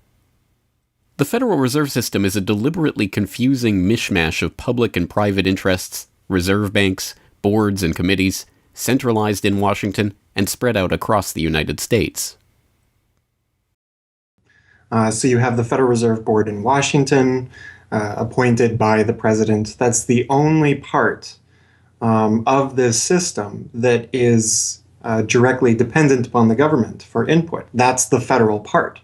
S5: The Federal Reserve System is a deliberately confusing mishmash of public and private interests, reserve banks, boards and committees, centralized in Washington and spread out across the United States.
S15: So you have the Federal Reserve Board in Washington, appointed by the president. That's the only part of this system that is directly dependent upon the government for input. That's the federal part,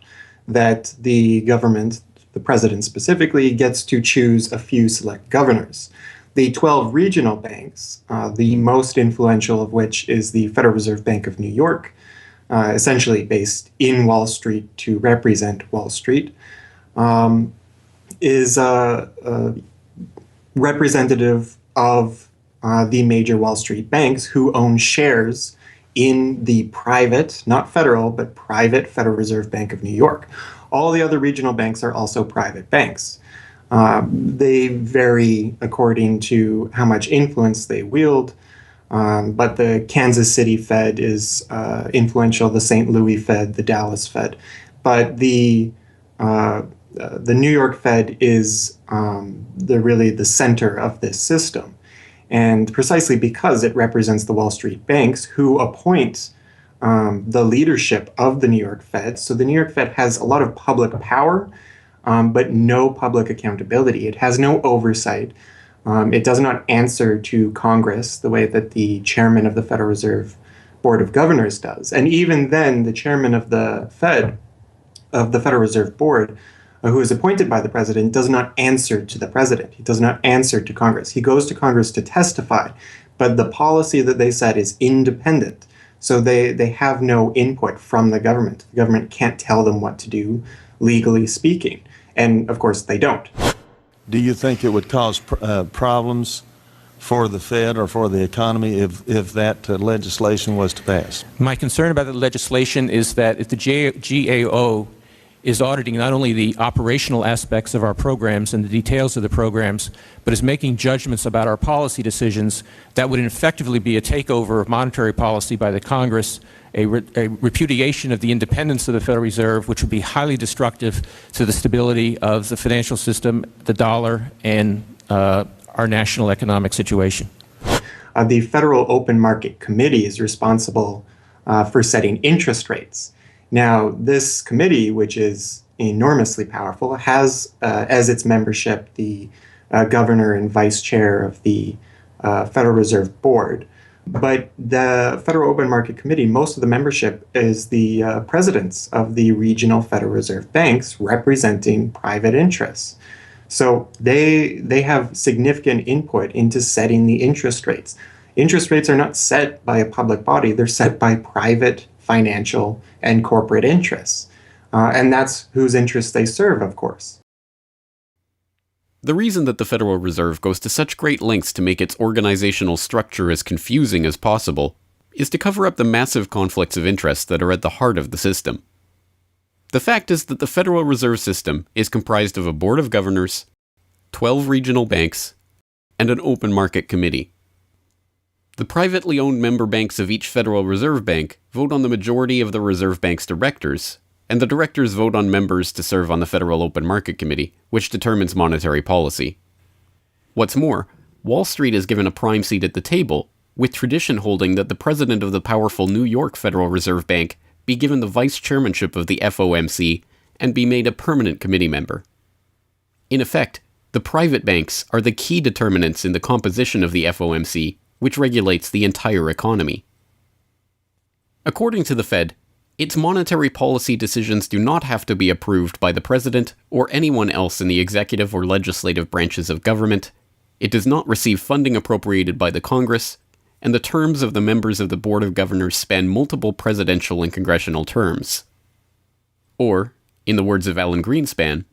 S15: that the government, the president specifically, gets to choose a few select governors. The 12 regional banks, the most influential of which is the Federal Reserve Bank of New York, essentially based in Wall Street to represent Wall Street, is representative of the major Wall Street banks who own shares in the private, not federal, but private Federal Reserve Bank of New York. All the other regional banks are also private banks. They vary according to how much influence they wield, but the Kansas City Fed is influential, the St. Louis Fed, the Dallas Fed. But the New York Fed is really the center of this system. And precisely because it represents the Wall Street banks who appoint the leadership of the New York Fed. So the New York Fed has a lot of public power, but no public accountability. It has no oversight. It does not answer to Congress the way that the chairman of the Federal Reserve Board of Governors does. And even then, the chairman of the Federal Reserve Board, who is appointed by the president, does not answer to the president. He does not answer to Congress. He goes to Congress to testify, but the policy that they set is independent. So they have no input from the government. The government can't tell them what to do, legally speaking. And of course, they don't.
S20: Do you think it would cause problems for the Fed or for the economy if that legislation was to pass?
S3: My concern about the legislation is that if the GAO is auditing not only the operational aspects of our programs and the details of the programs, but is making judgments about our policy decisions that would effectively be a takeover of monetary policy by the Congress, a repudiation of the independence of the Federal Reserve, which would be highly destructive to the stability of the financial system, the dollar, and our national economic situation.
S15: The Federal Open Market Committee is responsible for setting interest rates. Now, this committee, which is enormously powerful, has as its membership the governor and vice chair of the Federal Reserve Board. But the Federal Open Market Committee, most of the membership is the presidents of the regional Federal Reserve banks representing private interests. So they have significant input into setting the interest rates. Interest rates are not set by a public body, they're set by private financial and corporate interests. And that's whose interests they serve, of course.
S5: The reason that the Federal Reserve goes to such great lengths to make its organizational structure as confusing as possible is to cover up the massive conflicts of interest that are at the heart of the system. The fact is that the Federal Reserve System is comprised of a board of governors, 12 regional banks, and an open market committee. The privately owned member banks of each Federal Reserve Bank vote on the majority of the Reserve Bank's directors, and the directors vote on members to serve on the Federal Open Market Committee, which determines monetary policy. What's more, Wall Street is given a prime seat at the table, with tradition holding that the president of the powerful New York Federal Reserve Bank be given the vice chairmanship of the FOMC and be made a permanent committee member. In effect, the private banks are the key determinants in the composition of the FOMC, which regulates the entire economy. According to the Fed, its monetary policy decisions do not have to be approved by the president or anyone else in the executive or legislative branches of government. It does not receive funding appropriated by the Congress, and the terms of the members of the Board of Governors span multiple presidential and congressional terms. Or, in the words of Alan Greenspan,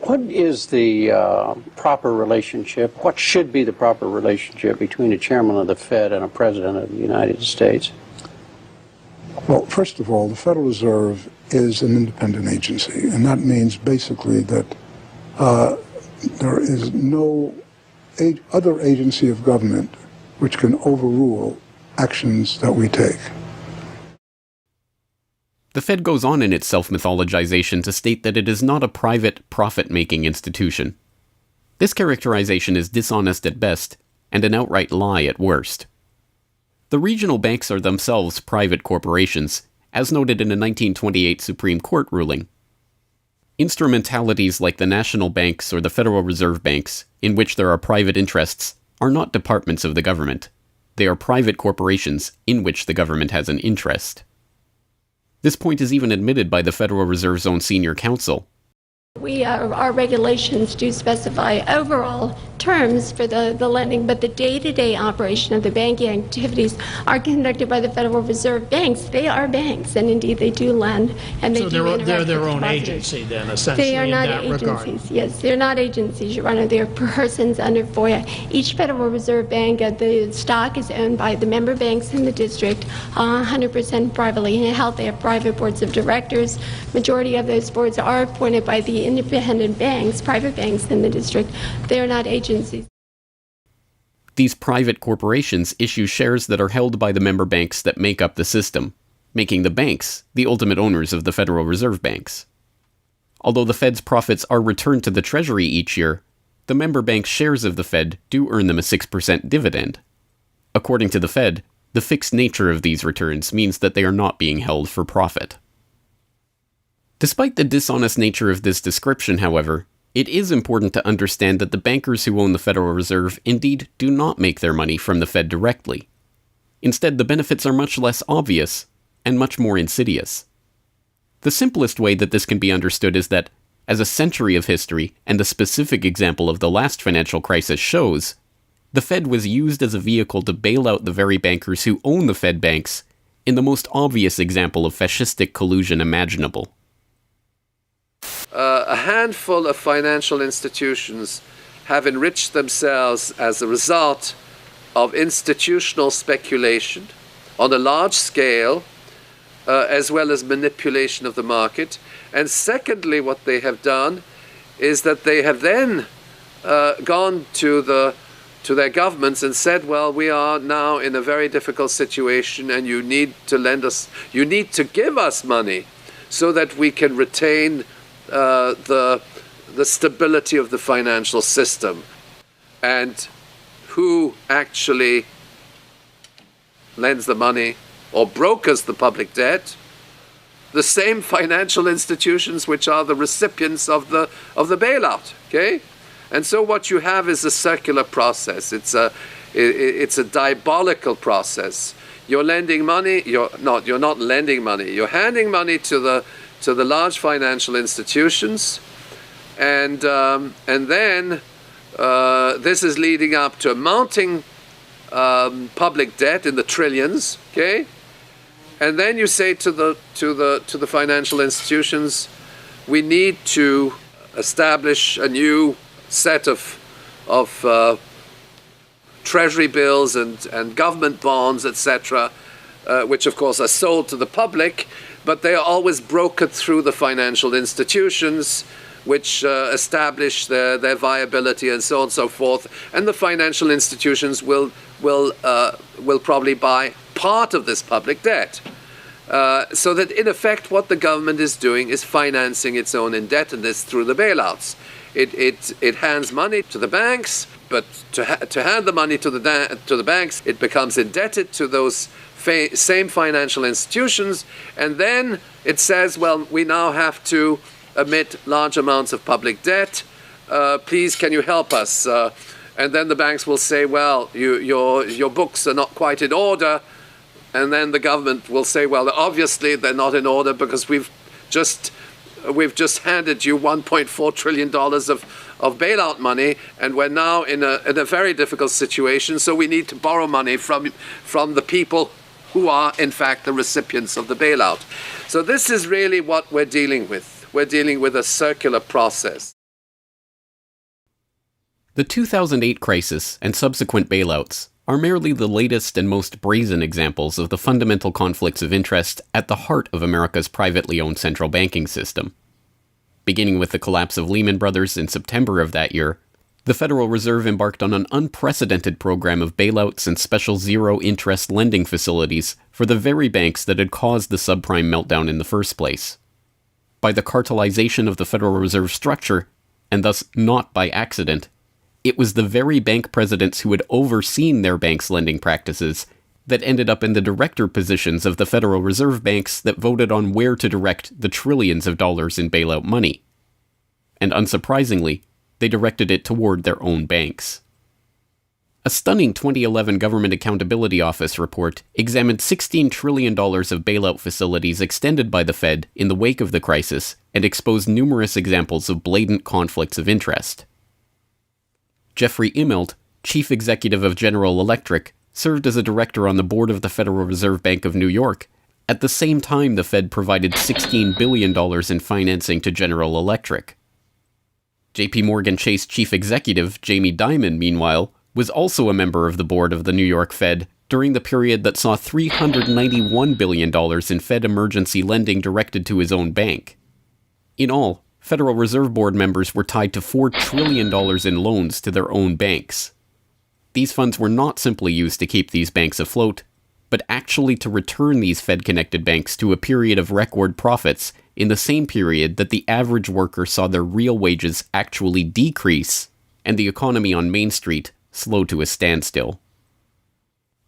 S21: what is the proper relationship, what should be the proper relationship between a chairman of the Fed and a president of the United States?
S2: Well, first of all, the Federal Reserve is an independent agency, and that means basically that there is no other agency of government which can overrule actions that we take.
S5: The Fed goes on in its self-mythologization to state that it is not a private, profit-making institution. This characterization is dishonest at best, and an outright lie at worst. The regional banks are themselves private corporations, as noted in a 1928 Supreme Court ruling. Instrumentalities like the national banks or the Federal Reserve Banks, in which there are private interests, are not departments of the government. They are private corporations in which the government has an interest. This point is even admitted by the Federal Reserve's own senior counsel.
S22: Our regulations do specify overall terms for the lending, but the day-to-day operation of the banking activities are conducted by the Federal Reserve banks. They are banks, and indeed they do lend, and they do interact
S19: they're their
S22: with
S19: own
S22: depositors.
S19: agency then, essentially,
S22: They are not
S19: in that
S22: agencies.
S19: regard.
S22: Yes, they're not agencies, Your Honor. They're persons under FOIA. Each Federal Reserve Bank, the stock is owned by the member banks in the district, 100% privately held. They have private boards of directors. Majority of those boards are appointed by the independent banks, private banks in the district. They are not agencies.
S5: These private corporations issue shares that are held by the member banks that make up the system, making the banks the ultimate owners of the Federal Reserve Banks. Although the Fed's profits are returned to the Treasury each year, the member banks' shares of the Fed do earn them a 6% dividend. According to the Fed, the fixed nature of these returns means that they are not being held for profit. Despite the dishonest nature of this description, however, it is important to understand that the bankers who own the Federal Reserve indeed do not make their money from the Fed directly. Instead, the benefits are much less obvious and much more insidious. The simplest way that this can be understood is that, as a century of history and the specific example of the last financial crisis shows, the Fed was used as a vehicle to bail out the very bankers who own the Fed banks in the most obvious example of fascistic collusion imaginable.
S23: A handful of financial institutions have enriched themselves as a result of institutional speculation on a large scale as well as manipulation of the market. And secondly, what they have done is that they have then gone to their governments and said, well, we are now in a very difficult situation and you need to give us money so that we can retain the stability of the financial system. And who actually lends the money or brokers the public debt? The same financial institutions which are the recipients of the bailout. Okay, and so what you have is a circular process. It's a diabolical process. You're lending money. You're not lending money. You're handing money to the large financial institutions, and then this is leading up to a mounting public debt in the trillions. Okay. And then you say to the financial institutions, we need to establish a new set of treasury bills and government bonds, etc., which of course are sold to the public, but they are always brokered through the financial institutions, which establish their viability and so on and so forth. And the financial institutions will probably buy part of this public debt. So that in effect what the government is doing is financing its own indebtedness through the bailouts. It hands money to the banks, but to hand the money to the banks, it becomes indebted to those same financial institutions, and then it says, well, we now have to emit large amounts of public debt. Please, can you help us? And then the banks will say, well, your books are not quite in order. And then the government will say, well, obviously they're not in order because we've just handed you $1.4 trillion of bailout money, and we're now in a very difficult situation, so we need to borrow money from the people who are, in fact, the recipients of the bailout. So this is really what we're dealing with. We're dealing with a circular process.
S5: The 2008 crisis and subsequent bailouts are merely the latest and most brazen examples of the fundamental conflicts of interest at the heart of America's privately owned central banking system. Beginning with the collapse of Lehman Brothers in September of that year, the Federal Reserve embarked on an unprecedented program of bailouts and special zero-interest lending facilities for the very banks that had caused the subprime meltdown in the first place. By the cartelization of the Federal Reserve structure, and thus not by accident, it was the very bank presidents who had overseen their banks' lending practices that ended up in the director positions of the Federal Reserve banks that voted on where to direct the trillions of dollars in bailout money. And unsurprisingly, they directed it toward their own banks. A stunning 2011 Government Accountability Office report examined $16 trillion of bailout facilities extended by the Fed in the wake of the crisis and exposed numerous examples of blatant conflicts of interest. Jeffrey Immelt, chief executive of General Electric, served as a director on the board of the Federal Reserve Bank of New York. At the same time, the Fed provided $16 billion in financing to General Electric. JP Morgan Chase chief executive Jamie Dimon, meanwhile, was also a member of the board of the New York Fed during the period that saw $391 billion in Fed emergency lending directed to his own bank. In all, Federal Reserve Board members were tied to $4 trillion in loans to their own banks. These funds were not simply used to keep these banks afloat, but actually to return these Fed-connected banks to a period of record profits in the same period that the average worker saw their real wages actually decrease and the economy on Main Street slow to a standstill.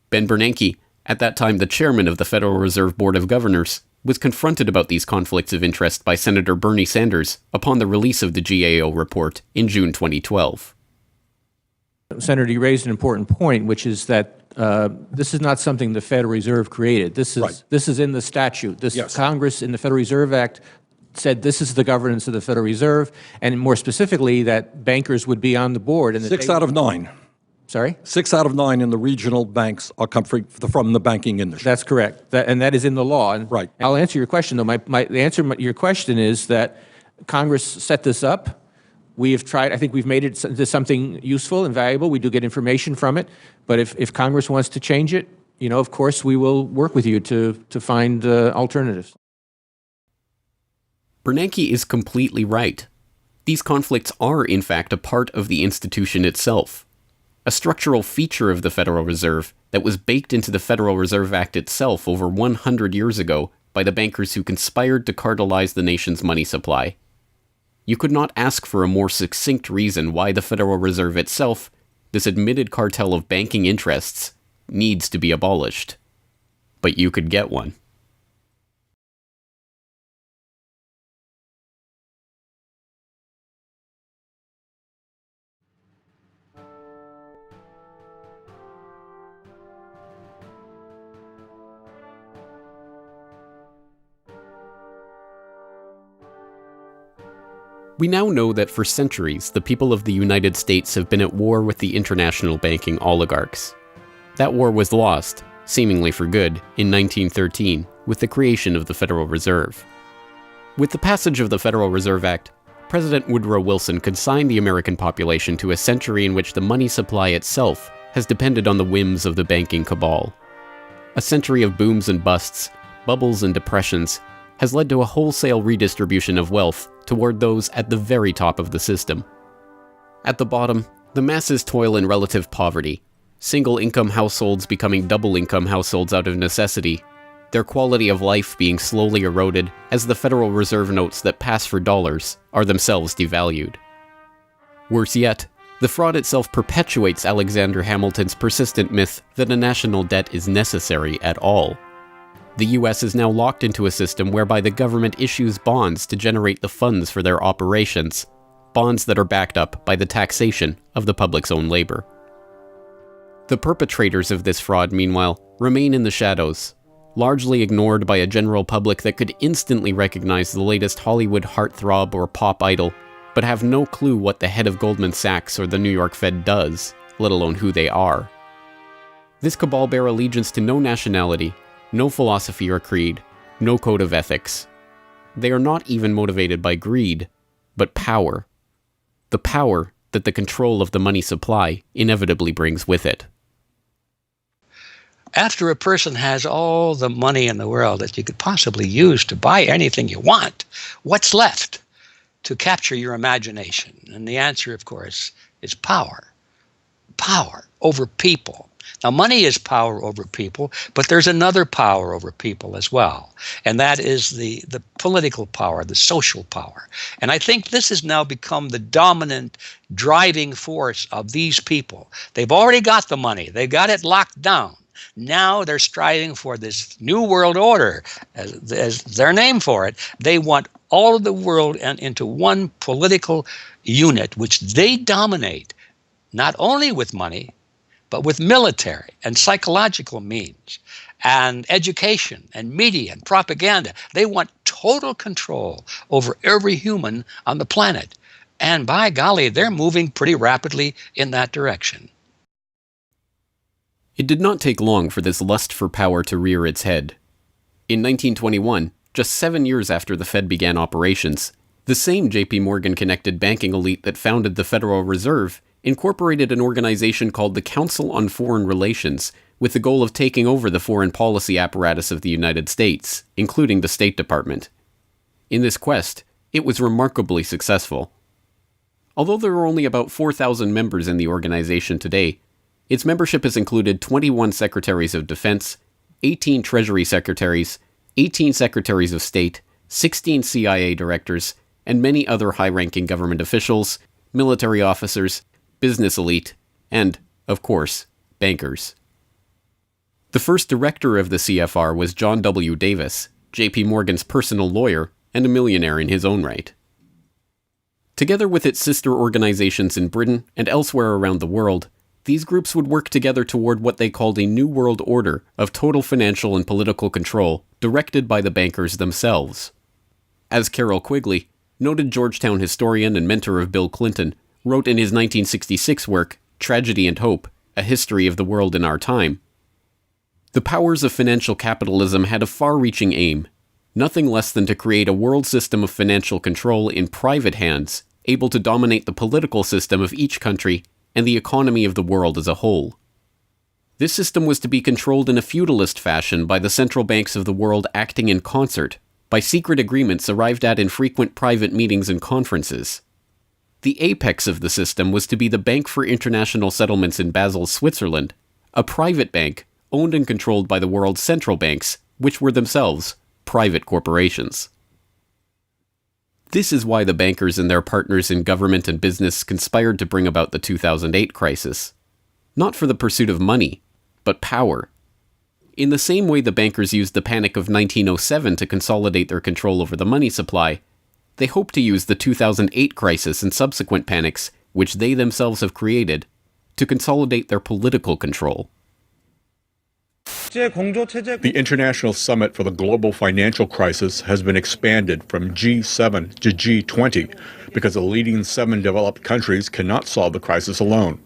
S5: Ben Bernanke, at that time the chairman of the Federal Reserve Board of Governors, was confronted about these conflicts of interest by Senator Bernie Sanders upon the release of the GAO report in June 2012.
S3: Senator, you raised an important point, which is that this is not something the Federal Reserve created. This is in the statute. Congress in the Federal Reserve Act said this is the governance of the Federal Reserve, and more specifically that bankers would be on the board. And
S6: 6 out of 9.
S3: Sorry?
S6: 6 out of 9 in the regional banks are coming from the banking industry.
S3: That's correct, and that is in the law. And
S6: right.
S3: I'll answer your question, though. The answer to your question is that Congress set this up. We have tried. I think we've made it into something useful and valuable. We do get information from it. But if Congress wants to change it, of course, we will work with you to find alternatives.
S5: Bernanke is completely right. These conflicts are, in fact, a part of the institution itself. A structural feature of the Federal Reserve that was baked into the Federal Reserve Act itself over 100 years ago by the bankers who conspired to cartelize the nation's money supply. You could not ask for a more succinct reason why the Federal Reserve itself, this admitted cartel of banking interests, needs to be abolished. But you could get one. We now know that for centuries, the people of the United States have been at war with the international banking oligarchs. That war was lost, seemingly for good, in 1913 with the creation of the Federal Reserve. With the passage of the Federal Reserve Act, President Woodrow Wilson consigned the American population to a century in which the money supply itself has depended on the whims of the banking cabal. A century of booms and busts, bubbles and depressions, has led to a wholesale redistribution of wealth toward those at the very top of the system. At the bottom, the masses toil in relative poverty, single-income households becoming double-income households out of necessity, their quality of life being slowly eroded as the Federal Reserve notes that pass for dollars are themselves devalued. Worse yet, the fraud itself perpetuates Alexander Hamilton's persistent myth that a national debt is necessary at all. The US is now locked into a system whereby the government issues bonds to generate the funds for their operations, bonds that are backed up by the taxation of the public's own labor. The perpetrators of this fraud, meanwhile, remain in the shadows, largely ignored by a general public that could instantly recognize the latest Hollywood heartthrob or pop idol, but have no clue what the head of Goldman Sachs or the New York Fed does, let alone who they are. This cabal bear allegiance to no nationality, no philosophy or creed, no code of ethics. They are not even motivated by greed, but power. The power that the control of the money supply inevitably brings with it.
S14: After a person has all the money in the world that you could possibly use to buy anything you want, what's left to capture your imagination? And the answer, of course, is power. Power over people. Now, money is power over people, but there's another power over people as well, and that is the political power, the social power. And I think this has now become the dominant driving force of these people. They've already got the money. They've got it locked down. Now they're striving for this new world order, as their name for it. They want all of the world into one political unit, which they dominate, not only with money, but with military and psychological means and education and media and propaganda. They want total control over every human on the planet. And by golly, they're moving pretty rapidly in that direction.
S5: It did not take long for this lust for power to rear its head. In 1921, just 7 years after the Fed began operations, the same J.P. Morgan-connected banking elite that founded the Federal Reserve incorporated an organization called the Council on Foreign Relations with the goal of taking over the foreign policy apparatus of the United States, including the State Department. In this quest, it was remarkably successful. Although there are only about 4,000 members in the organization today, its membership has included 21 Secretaries of Defense, 18 Treasury Secretaries, 18 Secretaries of State, 16 CIA directors, and many other high-ranking government officials, military officers, business elite, and, of course, bankers. The first director of the CFR was John W. Davis, J.P. Morgan's personal lawyer and a millionaire in his own right. Together with its sister organizations in Britain and elsewhere around the world, these groups would work together toward what they called a New World Order of total financial and political control directed by the bankers themselves. As Carroll Quigley, noted Georgetown historian and mentor of Bill Clinton, wrote in his 1966 work, Tragedy and Hope, A History of the World in Our Time, the powers of financial capitalism had a far-reaching aim, nothing less than to create a world system of financial control in private hands, able to dominate the political system of each country and the economy of the world as a whole. This system was to be controlled in a feudalist fashion by the central banks of the world acting in concert, by secret agreements arrived at in frequent private meetings and conferences. The apex of the system was to be the Bank for International Settlements in Basel, Switzerland, a private bank owned and controlled by the world's central banks, which were themselves private corporations. This is why the bankers and their partners in government and business conspired to bring about the 2008 crisis. Not for the pursuit of money, but power. In the same way the bankers used the panic of 1907 to consolidate their control over the money supply, they hope to use the 2008 crisis and subsequent panics, which they themselves have created, to consolidate their political control.
S7: The International Summit for the Global Financial Crisis has been expanded from G7 to G20 because the leading 7 developed countries cannot solve the crisis alone.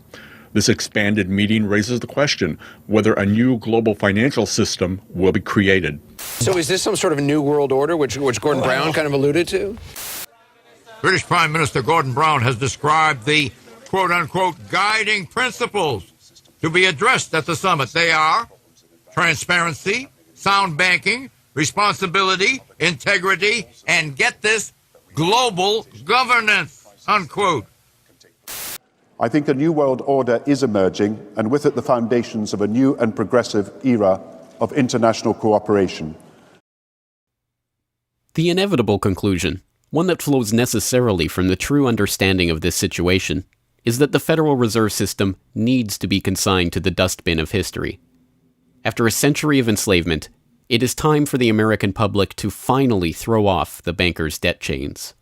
S7: This expanded meeting raises the question whether a new global financial system will be created.
S8: So is this some sort of new world order, which Gordon Brown kind of alluded to?
S9: British Prime Minister Gordon Brown has described the quote-unquote guiding principles to be addressed at the summit. They are transparency, sound banking, responsibility, integrity, and get this, global governance, unquote.
S24: I think a new world order is emerging, and with it the foundations of a new and progressive era of international cooperation.
S5: The inevitable conclusion, one that flows necessarily from the true understanding of this situation, is that the Federal Reserve System needs to be consigned to the dustbin of history. After a century of enslavement, it is time for the American public to finally throw off the bankers' debt chains.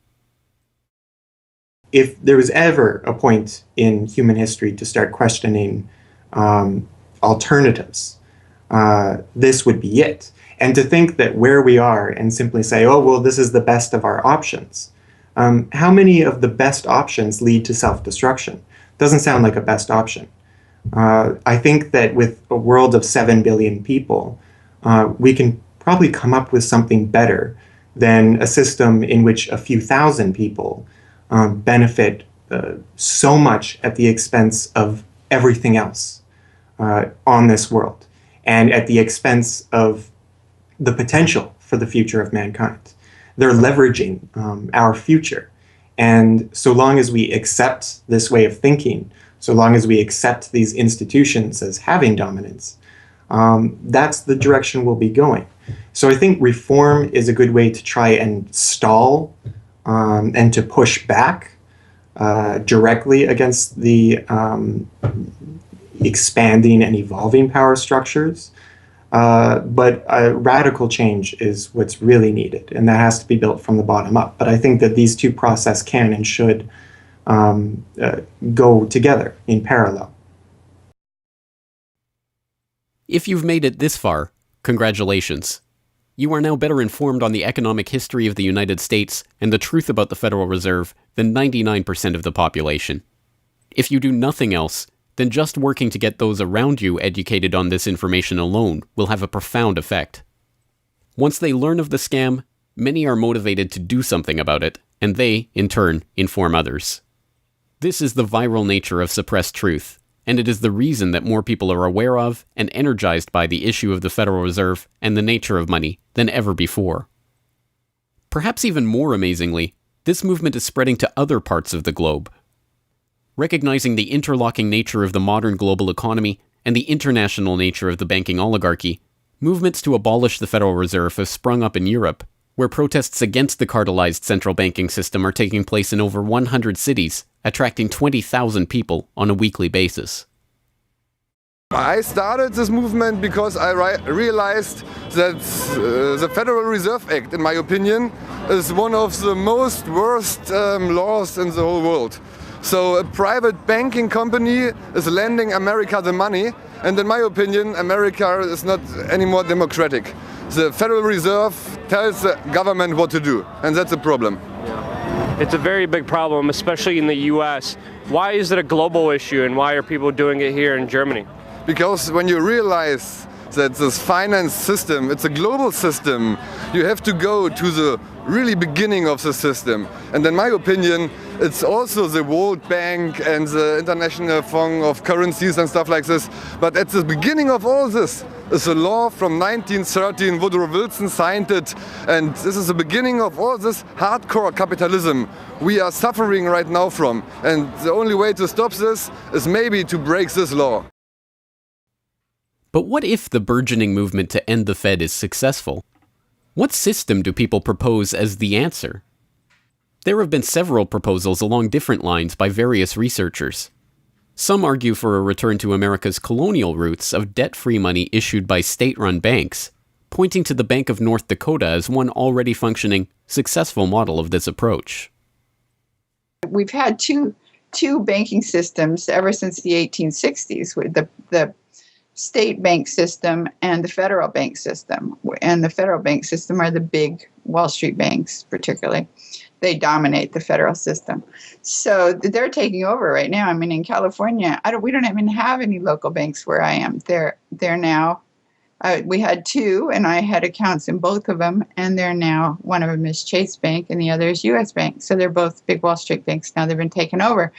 S15: If there was ever a point in human history to start questioning alternatives, this would be it. And to think that where we are and simply say, oh, well, this is the best of our options. How many of the best options lead to self-destruction? Doesn't sound like a best option. I think that with a world of 7 billion people, we can probably come up with something better than a system in which a few thousand people benefit so much at the expense of everything else on this world, and at the expense of the potential for the future of mankind. They're leveraging our future. And so long as we accept this way of thinking, so long as we accept these institutions as having dominance, that's the direction we'll be going. So I think reform is a good way to try and stall and to push back directly against the expanding and evolving power structures. But a radical change is what's really needed, and that has to be built from the bottom up. But I think that these two processes can and should go together in parallel.
S5: If you've made it this far, congratulations. You are now better informed on the economic history of the United States and the truth about the Federal Reserve than 99% of the population. If you do nothing else, then just working to get those around you educated on this information alone will have a profound effect. Once they learn of the scam, many are motivated to do something about it, and they, in turn, inform others. This is the viral nature of suppressed truth, and it is the reason that more people are aware of and energized by the issue of the Federal Reserve and the nature of money than ever before. Perhaps even more amazingly, this movement is spreading to other parts of the globe. Recognizing the interlocking nature of the modern global economy and the international nature of the banking oligarchy, movements to abolish the Federal Reserve have sprung up in Europe, where protests against the cartelized central banking system are taking place in over 100 cities, attracting 20,000 people on a weekly basis.
S25: I started this movement because I realized that the Federal Reserve Act, in my opinion, is one of the most worst laws in the whole world. So a private banking company is lending America the money, and in my opinion, America is not any more democratic. The Federal Reserve tells the government what to do, and that's a problem.
S26: It's a very big problem, especially in the US. Why is it a global issue, and why are people doing it here in Germany?
S25: Because when you realize that this finance system, it's a global system, you have to go to the really beginning of the system. And in my opinion, it's also the World Bank and the International Fund of Currencies and stuff like this. But at the beginning of all this is a law from 1913. Woodrow Wilson signed it. And this is the beginning of all this hardcore capitalism we are suffering right now from. And the only way to stop this is maybe to break this law.
S5: But what if the burgeoning movement to end the Fed is successful? What system do people propose as the answer? There have been several proposals along different lines by various researchers. Some argue for a return to America's colonial roots of debt-free money issued by state-run banks, pointing to the Bank of North Dakota as one already functioning, successful model of this approach.
S1: We've had two banking systems ever since the 1860s, with the state bank system and the federal bank system. And the federal bank system are the big Wall Street banks, particularly. They dominate the federal system. So they're taking over right now. I mean, in California, we don't even have any local banks where I am. They're now, we had two, and I had accounts in both of them, and they're now, one of them is Chase Bank and the other is U.S. Bank. So they're both big Wall Street banks now. They've been taken over.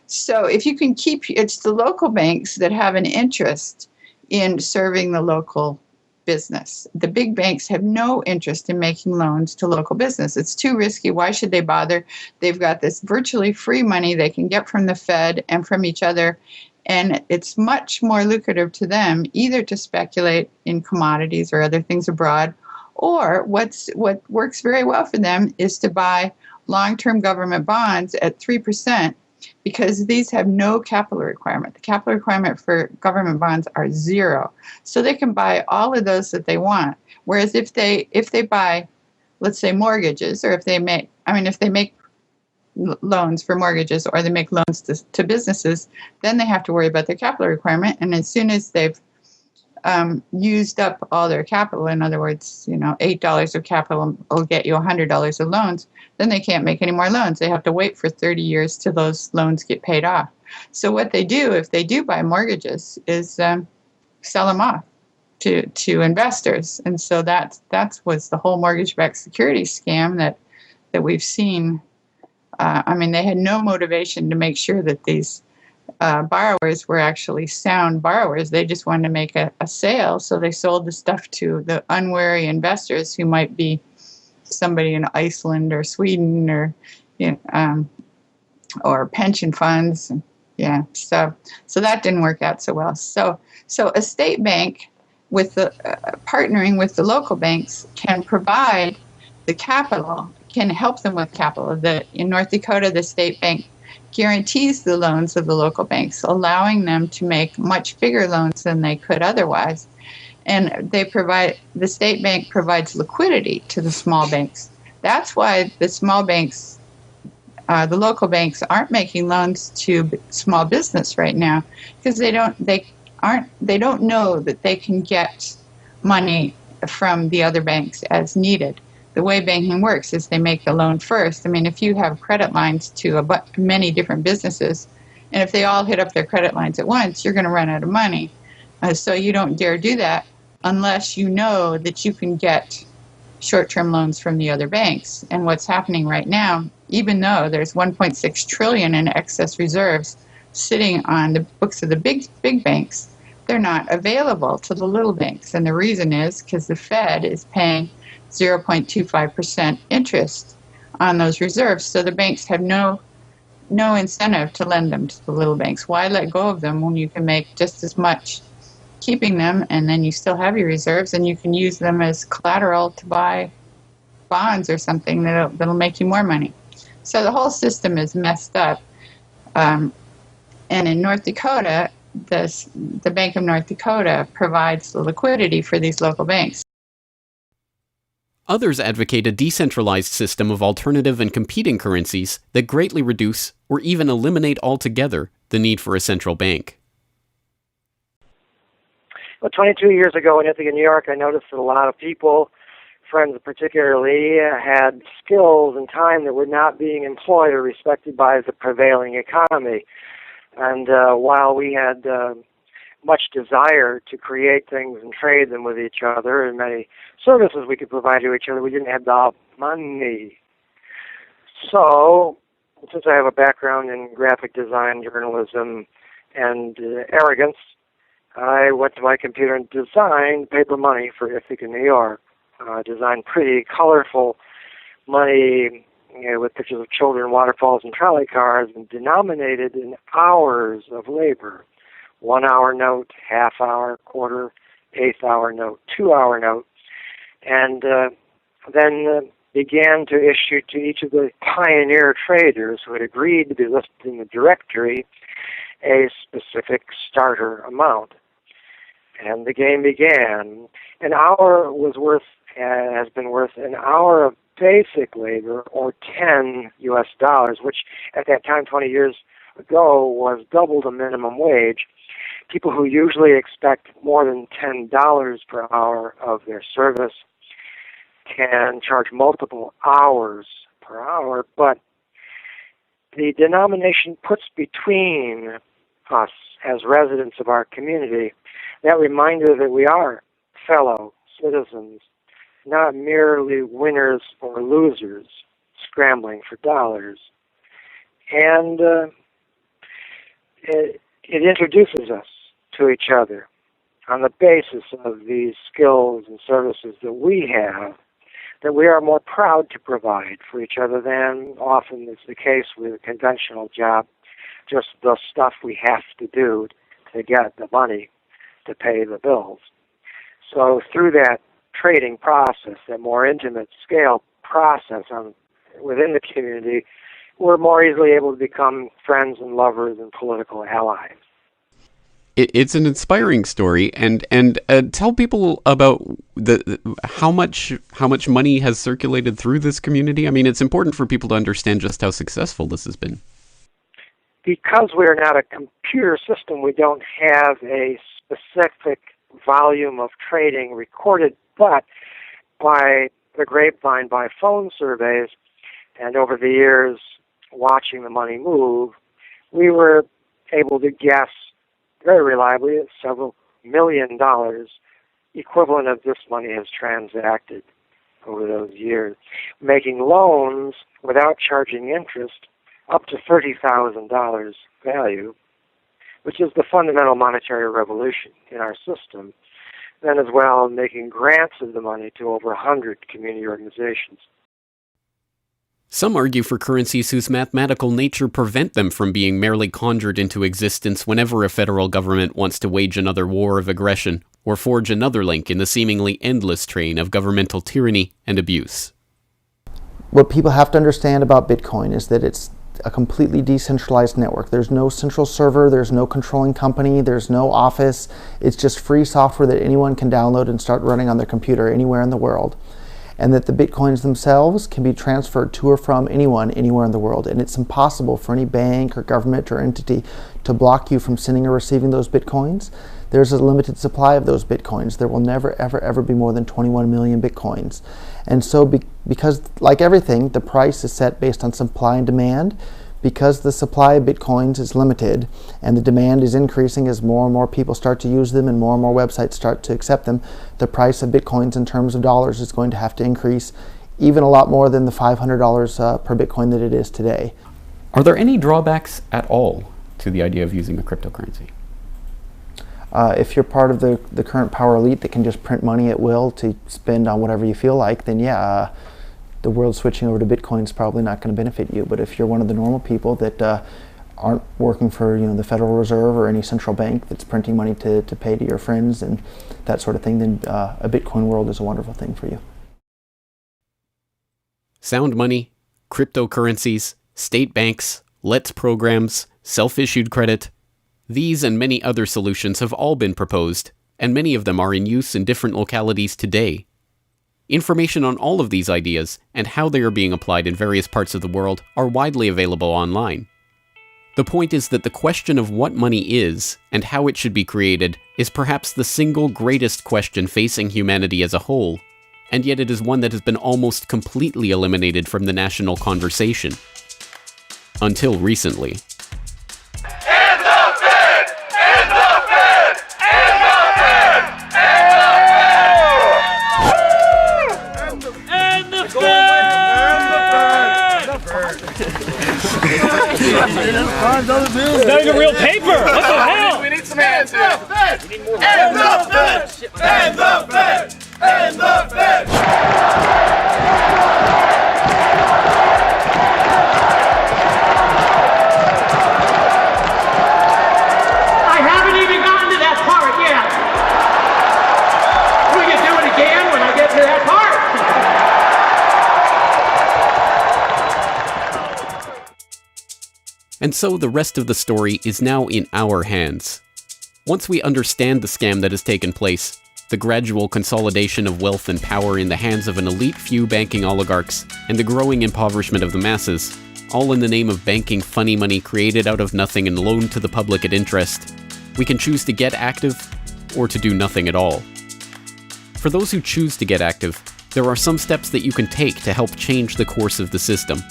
S1: So if you can keep, it's the local banks that have an interest in serving the local business. The big banks have no interest in making loans to local business. It's too risky. Why should they bother? They've got this virtually free money they can get from the Fed and from each other, and it's much more lucrative to them either to speculate in commodities or other things abroad, or what works very well for them is to buy long-term government bonds at 3%, because these have no capital requirement. The capital requirement for government bonds are zero. So they can buy all of those that they want. Whereas if they buy, let's say, mortgages, or if they make loans for mortgages, or they make loans to businesses, then they have to worry about their capital requirement. And as soon as they've used up all their capital, in other words, $8 of capital will get you $100 of loans, then they can't make any more loans. They have to wait for 30 years till those loans get paid off. So what they do, if they do buy mortgages, is sell them off to investors. And so that was the whole mortgage-backed securities scam that we've seen. I mean, they had no motivation to make sure that these borrowers were actually sound borrowers. They just wanted to make a sale, so they sold the stuff to the unwary investors who might be somebody in Iceland or Sweden or pension funds. Yeah, so that didn't work out so well. So a state bank with the partnering with the local banks can provide the capital, can help them with capital. In North Dakota, the state bank guarantees the loans of the local banks, allowing them to make much bigger loans than they could otherwise. And the state bank provides liquidity to the small banks. That's why the small banks, the local banks, aren't making loans to small business right now, because they don't know that they can get money from the other banks as needed. The way banking works is they make the loan first. I mean, if you have credit lines to many different businesses, and if they all hit up their credit lines at once, you're going to run out of money. So you don't dare do that unless you know that you can get short-term loans from the other banks. And what's happening right now, even though there's $1.6 trillion in excess reserves sitting on the books of the big banks, they're not available to the little banks. And the reason is because the Fed is paying 0.25% interest on those reserves. So the banks have no incentive to lend them to the little banks. Why let go of them when you can make just as much keeping them, and then you still have your reserves, and you can use them as collateral to buy bonds or something that'll make you more money. So the whole system is messed up. And in North Dakota, the Bank of North Dakota provides the liquidity for these local banks.
S5: Others advocate a decentralized system of alternative and competing currencies that greatly reduce or even eliminate altogether the need for a central bank.
S10: Well, 22 years ago in Ithaca, New York, I noticed that a lot of people, friends particularly, had skills and time that were not being employed or respected by the prevailing economy. And while we had much desire to create things and trade them with each other, and many services we could provide to each other. We didn't have the money. So, since I have a background in graphic design, journalism, and arrogance, I went to my computer and designed paper money for Ithaca, New York. Designed pretty colorful money, with pictures of children, waterfalls, and trolley cars, and denominated in hours of labor. 1 hour note, half hour, quarter, eighth hour note, 2 hour note, and then began to issue to each of the pioneer traders who had agreed to be listed in the directory a specific starter amount. And the game began. An hour has been worth an hour of basic labor, or $10 US, which at that time, 20 years ago, was double the minimum wage. People who usually expect more than $10 per hour of their service can charge multiple hours per hour, but the denomination puts between us as residents of our community that reminder that we are fellow citizens, not merely winners or losers scrambling for dollars. And it introduces us to each other on the basis of these skills and services that we have, that we are more proud to provide for each other than often is the case with a conventional job, just the stuff we have to do to get the money to pay the bills. So through that trading process, that more intimate scale process within the community, we're more easily able to become friends and lovers and political allies.
S5: It's an inspiring story, and tell people about how much money has circulated through this community. I mean, it's important for people to understand just how successful this has been.
S10: Because we're not a computer system, we don't have a specific volume of trading recorded, but by the grapevine, by phone surveys, and over the years watching the money move, we were able to guess very reliably at several $1 million equivalent of this money has transacted over those years, making loans without charging interest up to $30,000 value, which is the fundamental monetary revolution in our system. Then as well, making grants of the money to over 100 community organizations.
S5: Some argue for currencies whose mathematical nature prevent them from being merely conjured into existence whenever a federal government wants to wage another war of aggression or forge another link in the seemingly endless train of governmental tyranny and abuse.
S11: What people have to understand about Bitcoin is that it's a completely decentralized network. There's no central server, there's no controlling company, there's no office. It's just free software that anyone can download and start running on their computer anywhere in the world. And that the Bitcoins themselves can be transferred to or from anyone anywhere in the world. And it's impossible for any bank or government or entity to block you from sending or receiving those Bitcoins. There's a limited supply of those Bitcoins. There will never, ever, ever be more than 21 million Bitcoins. And so because, like everything, the price is set based on supply and demand, because the supply of Bitcoins is limited and the demand is increasing as more and more people start to use them and more websites start to accept them, the price of Bitcoins in terms of dollars is going to have to increase even a lot more than the $500 per Bitcoin that it is today.
S5: Are there any drawbacks at all to the idea of using a cryptocurrency?
S11: If you're part of the current power elite that can just print money at will to spend on whatever you feel like, then yeah, the world switching over to Bitcoin is probably not going to benefit you. But if you're one of the normal people that aren't working for the Federal Reserve or any central bank that's printing money to pay to your friends and that sort of thing, then a Bitcoin world is a wonderful thing for you.
S5: Sound money, cryptocurrencies, state banks, LETS programs, self-issued credit. These and many other solutions have all been proposed, and many of them are in use in different localities today. Information on all of these ideas and how they are being applied in various parts of the world are widely available online. The point is that the question of what money is and how it should be created is perhaps the single greatest question facing humanity as a whole, and yet it is one that has been almost completely eliminated from the national conversation. Until recently.
S12: End the Fed! End the Fed!
S4: And the Fed! And the Fed! And the Fed! And the Fed!
S12: I haven't even gotten to that part yet. Will you do it again when I get to that part?
S5: And so the rest of the story is now in our hands. Once we understand the scam that has taken place, the gradual consolidation of wealth and power in the hands of an elite few banking oligarchs, and the growing impoverishment of the masses, all in the name of banking funny money created out of nothing and loaned to the public at interest, we can choose to get active or to do nothing at all. For those who choose to get active, there are some steps that you can take to help change the course of the system.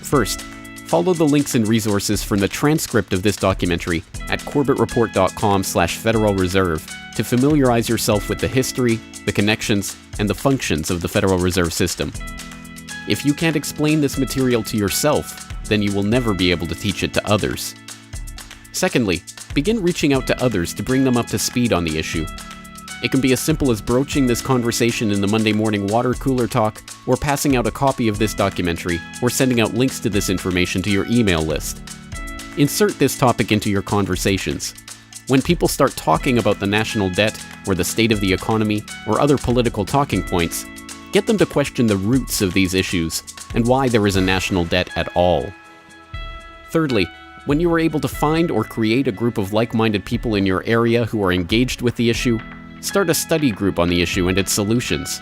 S5: First, follow the links and resources from the transcript of this documentary at corbettreport.com/Federal Reserve to familiarize yourself with the history, the connections, and the functions of the Federal Reserve System. If you can't explain this material to yourself, then you will never be able to teach it to others. Secondly, begin reaching out to others to bring them up to speed on the issue. It can be as simple as broaching this conversation in the Monday morning water cooler talk, or passing out a copy of this documentary, or sending out links to this information to your email list. Insert this topic into your conversations. When people start talking about the national debt, or the state of the economy, or other political talking points, get them to question the roots of these issues, and why there is a national debt at all. Thirdly, when you are able to find or create a group of like-minded people in your area who are engaged with the issue, start a study group on the issue and its solutions.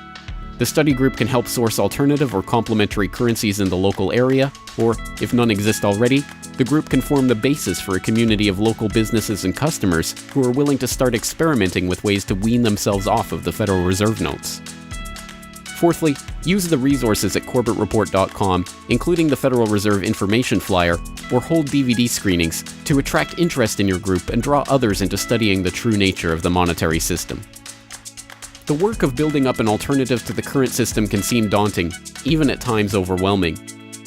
S5: The study group can help source alternative or complementary currencies in the local area, or, if none exist already, the group can form the basis for a community of local businesses and customers who are willing to start experimenting with ways to wean themselves off of the Federal Reserve notes. Fourthly, use the resources at corbettreport.com, including the Federal Reserve information flyer, or hold DVD screenings to attract interest in your group and draw others into studying the true nature of the monetary system. The work of building up an alternative to the current system can seem daunting, even at times overwhelming.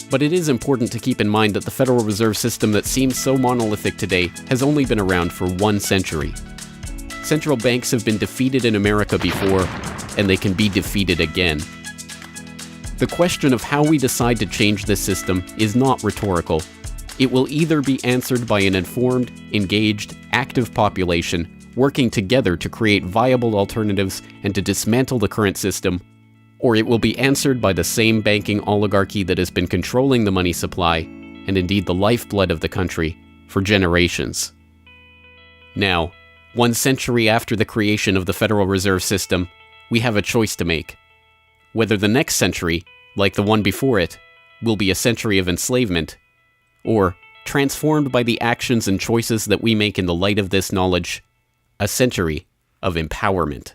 S5: But it is important to keep in mind that the Federal Reserve System that seems so monolithic today has only been around for 1 century. Central banks have been defeated in America before, and they can be defeated again. The question of how we decide to change this system is not rhetorical. It will either be answered by an informed, engaged, active population working together to create viable alternatives and to dismantle the current system, or it will be answered by the same banking oligarchy that has been controlling the money supply, and indeed the lifeblood of the country, for generations. Now, 1 century after the creation of the Federal Reserve System, we have a choice to make. Whether the next century, like the one before it, will be a century of enslavement, or, transformed by the actions and choices that we make in the light of this knowledge, a century of empowerment.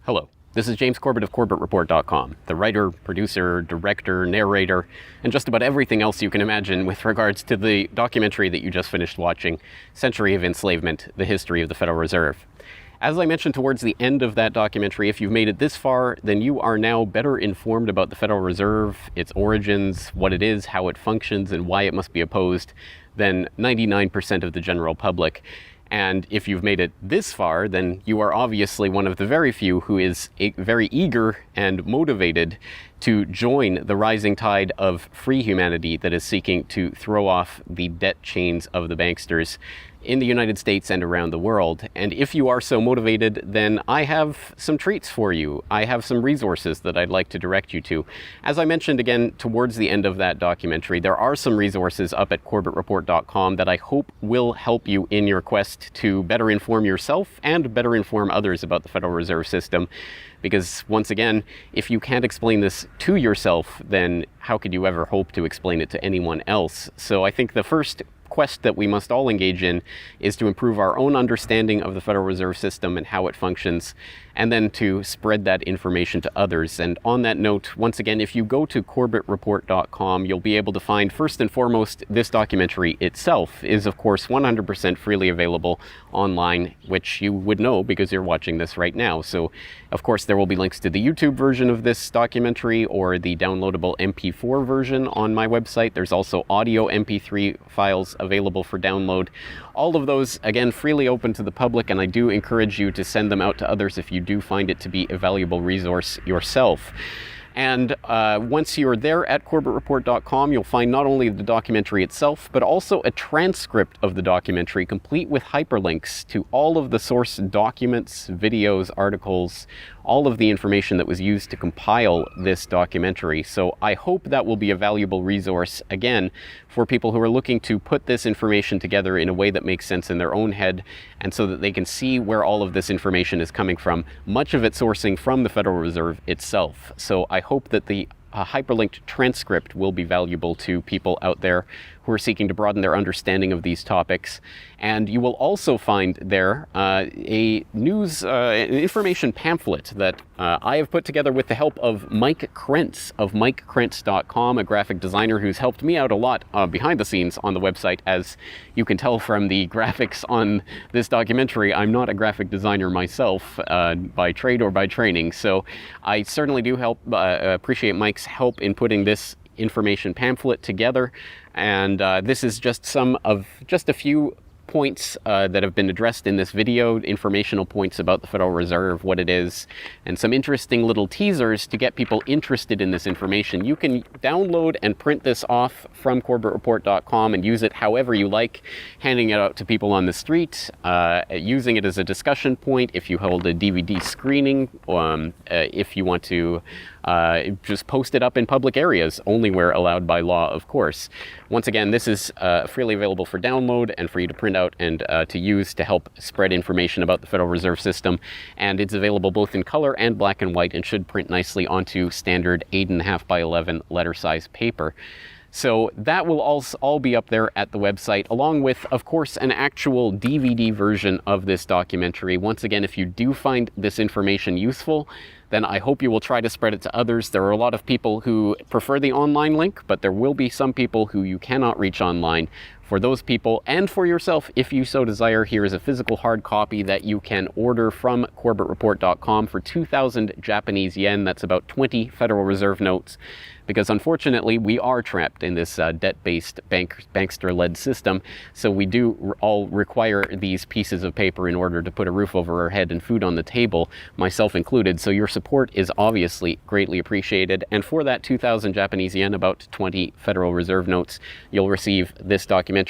S5: Hello, this is James Corbett of CorbettReport.com, the writer, producer, director, narrator, and just about everything else you can imagine with regards to the documentary that you just finished watching, Century of Enslavement, The History of the Federal Reserve. As I mentioned towards the end of that documentary, if you've made it this far, then you are now better informed about the Federal Reserve, its origins, what it is, how it functions, and why it must be opposed than 99% of the general public. And if you've made it this far, then you are obviously one of the very few who is very eager and motivated to join the rising tide of free humanity that is seeking to throw off the debt chains of the banksters in the United States and around the world. And if you are so motivated, then I have some treats for you. I have some resources that I'd like to direct you to. As I mentioned again towards the end of that documentary, there are some resources up at CorbettReport.com that I hope will help you in your quest to better inform yourself and better inform others about the Federal Reserve System. Because once again, if you can't explain this to yourself, then how could you ever hope to explain it to anyone else? So I think the first quest that we must all engage in is to improve our own understanding of the Federal Reserve System and how it functions, and then to spread that information to others. And on that note, once again, if you go to CorbettReport.com, you'll be able to find, first and foremost, this documentary itself is, of course, 100% freely available online, which you would know because you're watching this right now. So, of course, there will be links to the YouTube version of this documentary or the downloadable MP4 version on my website. There's also audio MP3 files available for download. All of those, again, freely open to the public, and I do encourage you to send them out to others if you do find it to be a valuable resource yourself. And once you're there at CorbettReport.com, you'll find not only the documentary itself, but also a transcript of the documentary, complete with hyperlinks to all of the source documents, videos, articles, all of the information that was used to compile this documentary. So I hope that will be a valuable resource, again, for people who are looking to put this information together in a way that makes sense in their own head, and so that they can see where all of this information is coming from, much of it sourcing from the Federal Reserve itself. So I hope that the hyperlinked transcript will be valuable to people out there who are seeking to broaden their understanding of these topics. And you will also find there a news information pamphlet that I have put together with the help of Mike Krentz of MikeKrentz.com, a graphic designer who's helped me out a lot behind the scenes on the website. As you can tell from the graphics on this documentary, I'm not a graphic designer myself by trade or by training. So I certainly do appreciate Mike's help in putting this information pamphlet together. And this is just a few points that have been addressed in this video, informational points about the Federal Reserve, what it is, and some interesting little teasers to get people interested in this information. You can download and print this off from CorbettReport.com and use it however you like, handing it out to people on the street, using it as a discussion point if you hold a DVD screening, if you want to just post it up in public areas, only where allowed by law, of course. Once again, this is freely available for download and for you to print out and to use to help spread information about the Federal Reserve System. And it's available both in color and black and white and should print nicely onto standard 8.5 by 11 letter size paper. So that will all be up there at the website, along with, of course, an actual DVD version of this documentary. Once again, if you do find this information useful, then I hope you will try to spread it to others. There are a lot of people who prefer the online link, but there will be some people who you cannot reach online. For those people, and for yourself, if you so desire, here is a physical hard copy that you can order from CorbettReport.com for 2,000 Japanese yen. That's about 20 Federal Reserve notes. Because unfortunately, we are trapped in this debt-based bankster-led system. So we do all require these pieces of paper in order to put a roof over our head and food on the table, myself included. So your support is obviously greatly appreciated. And for that 2,000 Japanese yen, about 20 Federal Reserve notes, you'll receive this documentary.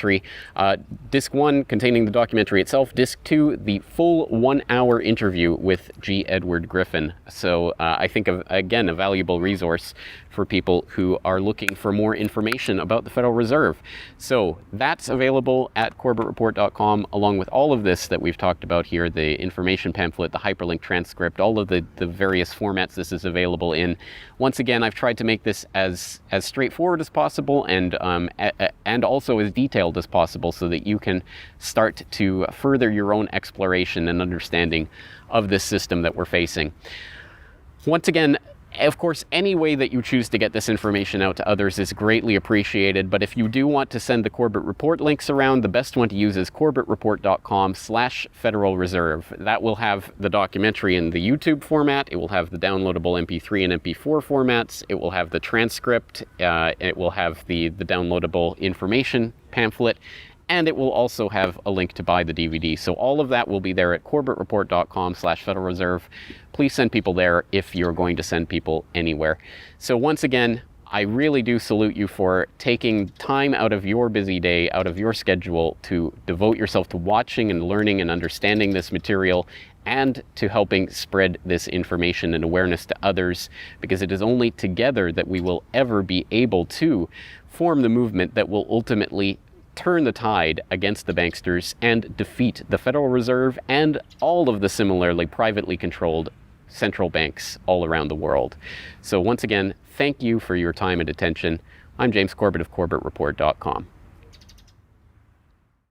S5: Disc 1 containing the documentary itself. Disc 2, the full 1-hour interview with G. Edward Griffin. So I think, again, a valuable resource for people who are looking for more information about the Federal Reserve. So that's available at CorbettReport.com, along with all of this that we've talked about here, the information pamphlet, the hyperlink transcript, all of the various formats this is available in. Once again, I've tried to make this as straightforward as possible and also as detailed as possible so that you can start to further your own exploration and understanding of this system that we're facing. Once again, of course, any way that you choose to get this information out to others is greatly appreciated, but if you do want to send the Corbett Report links around, the best one to use is CorbettReport.com/Federal Reserve. That will have the documentary in the YouTube format, it will have the downloadable MP3 and MP4 formats, it will have the transcript, it will have the downloadable information pamphlet, And it will also have a link to buy the DVD. So all of that will be there at corbettreport.com/Federal Reserve. Please send people there if you're going to send people anywhere. So once again, I really do salute you for taking time out of your busy day, out of your schedule, to devote yourself to watching and learning and understanding this material, and to helping spread this information and awareness to others, because it is only together that we will ever be able to form the movement that will ultimately turn the tide against the banksters and defeat the Federal Reserve and all of the similarly privately controlled central banks all around the world. So once again, thank you for your time and attention. I'm James Corbett of CorbettReport.com.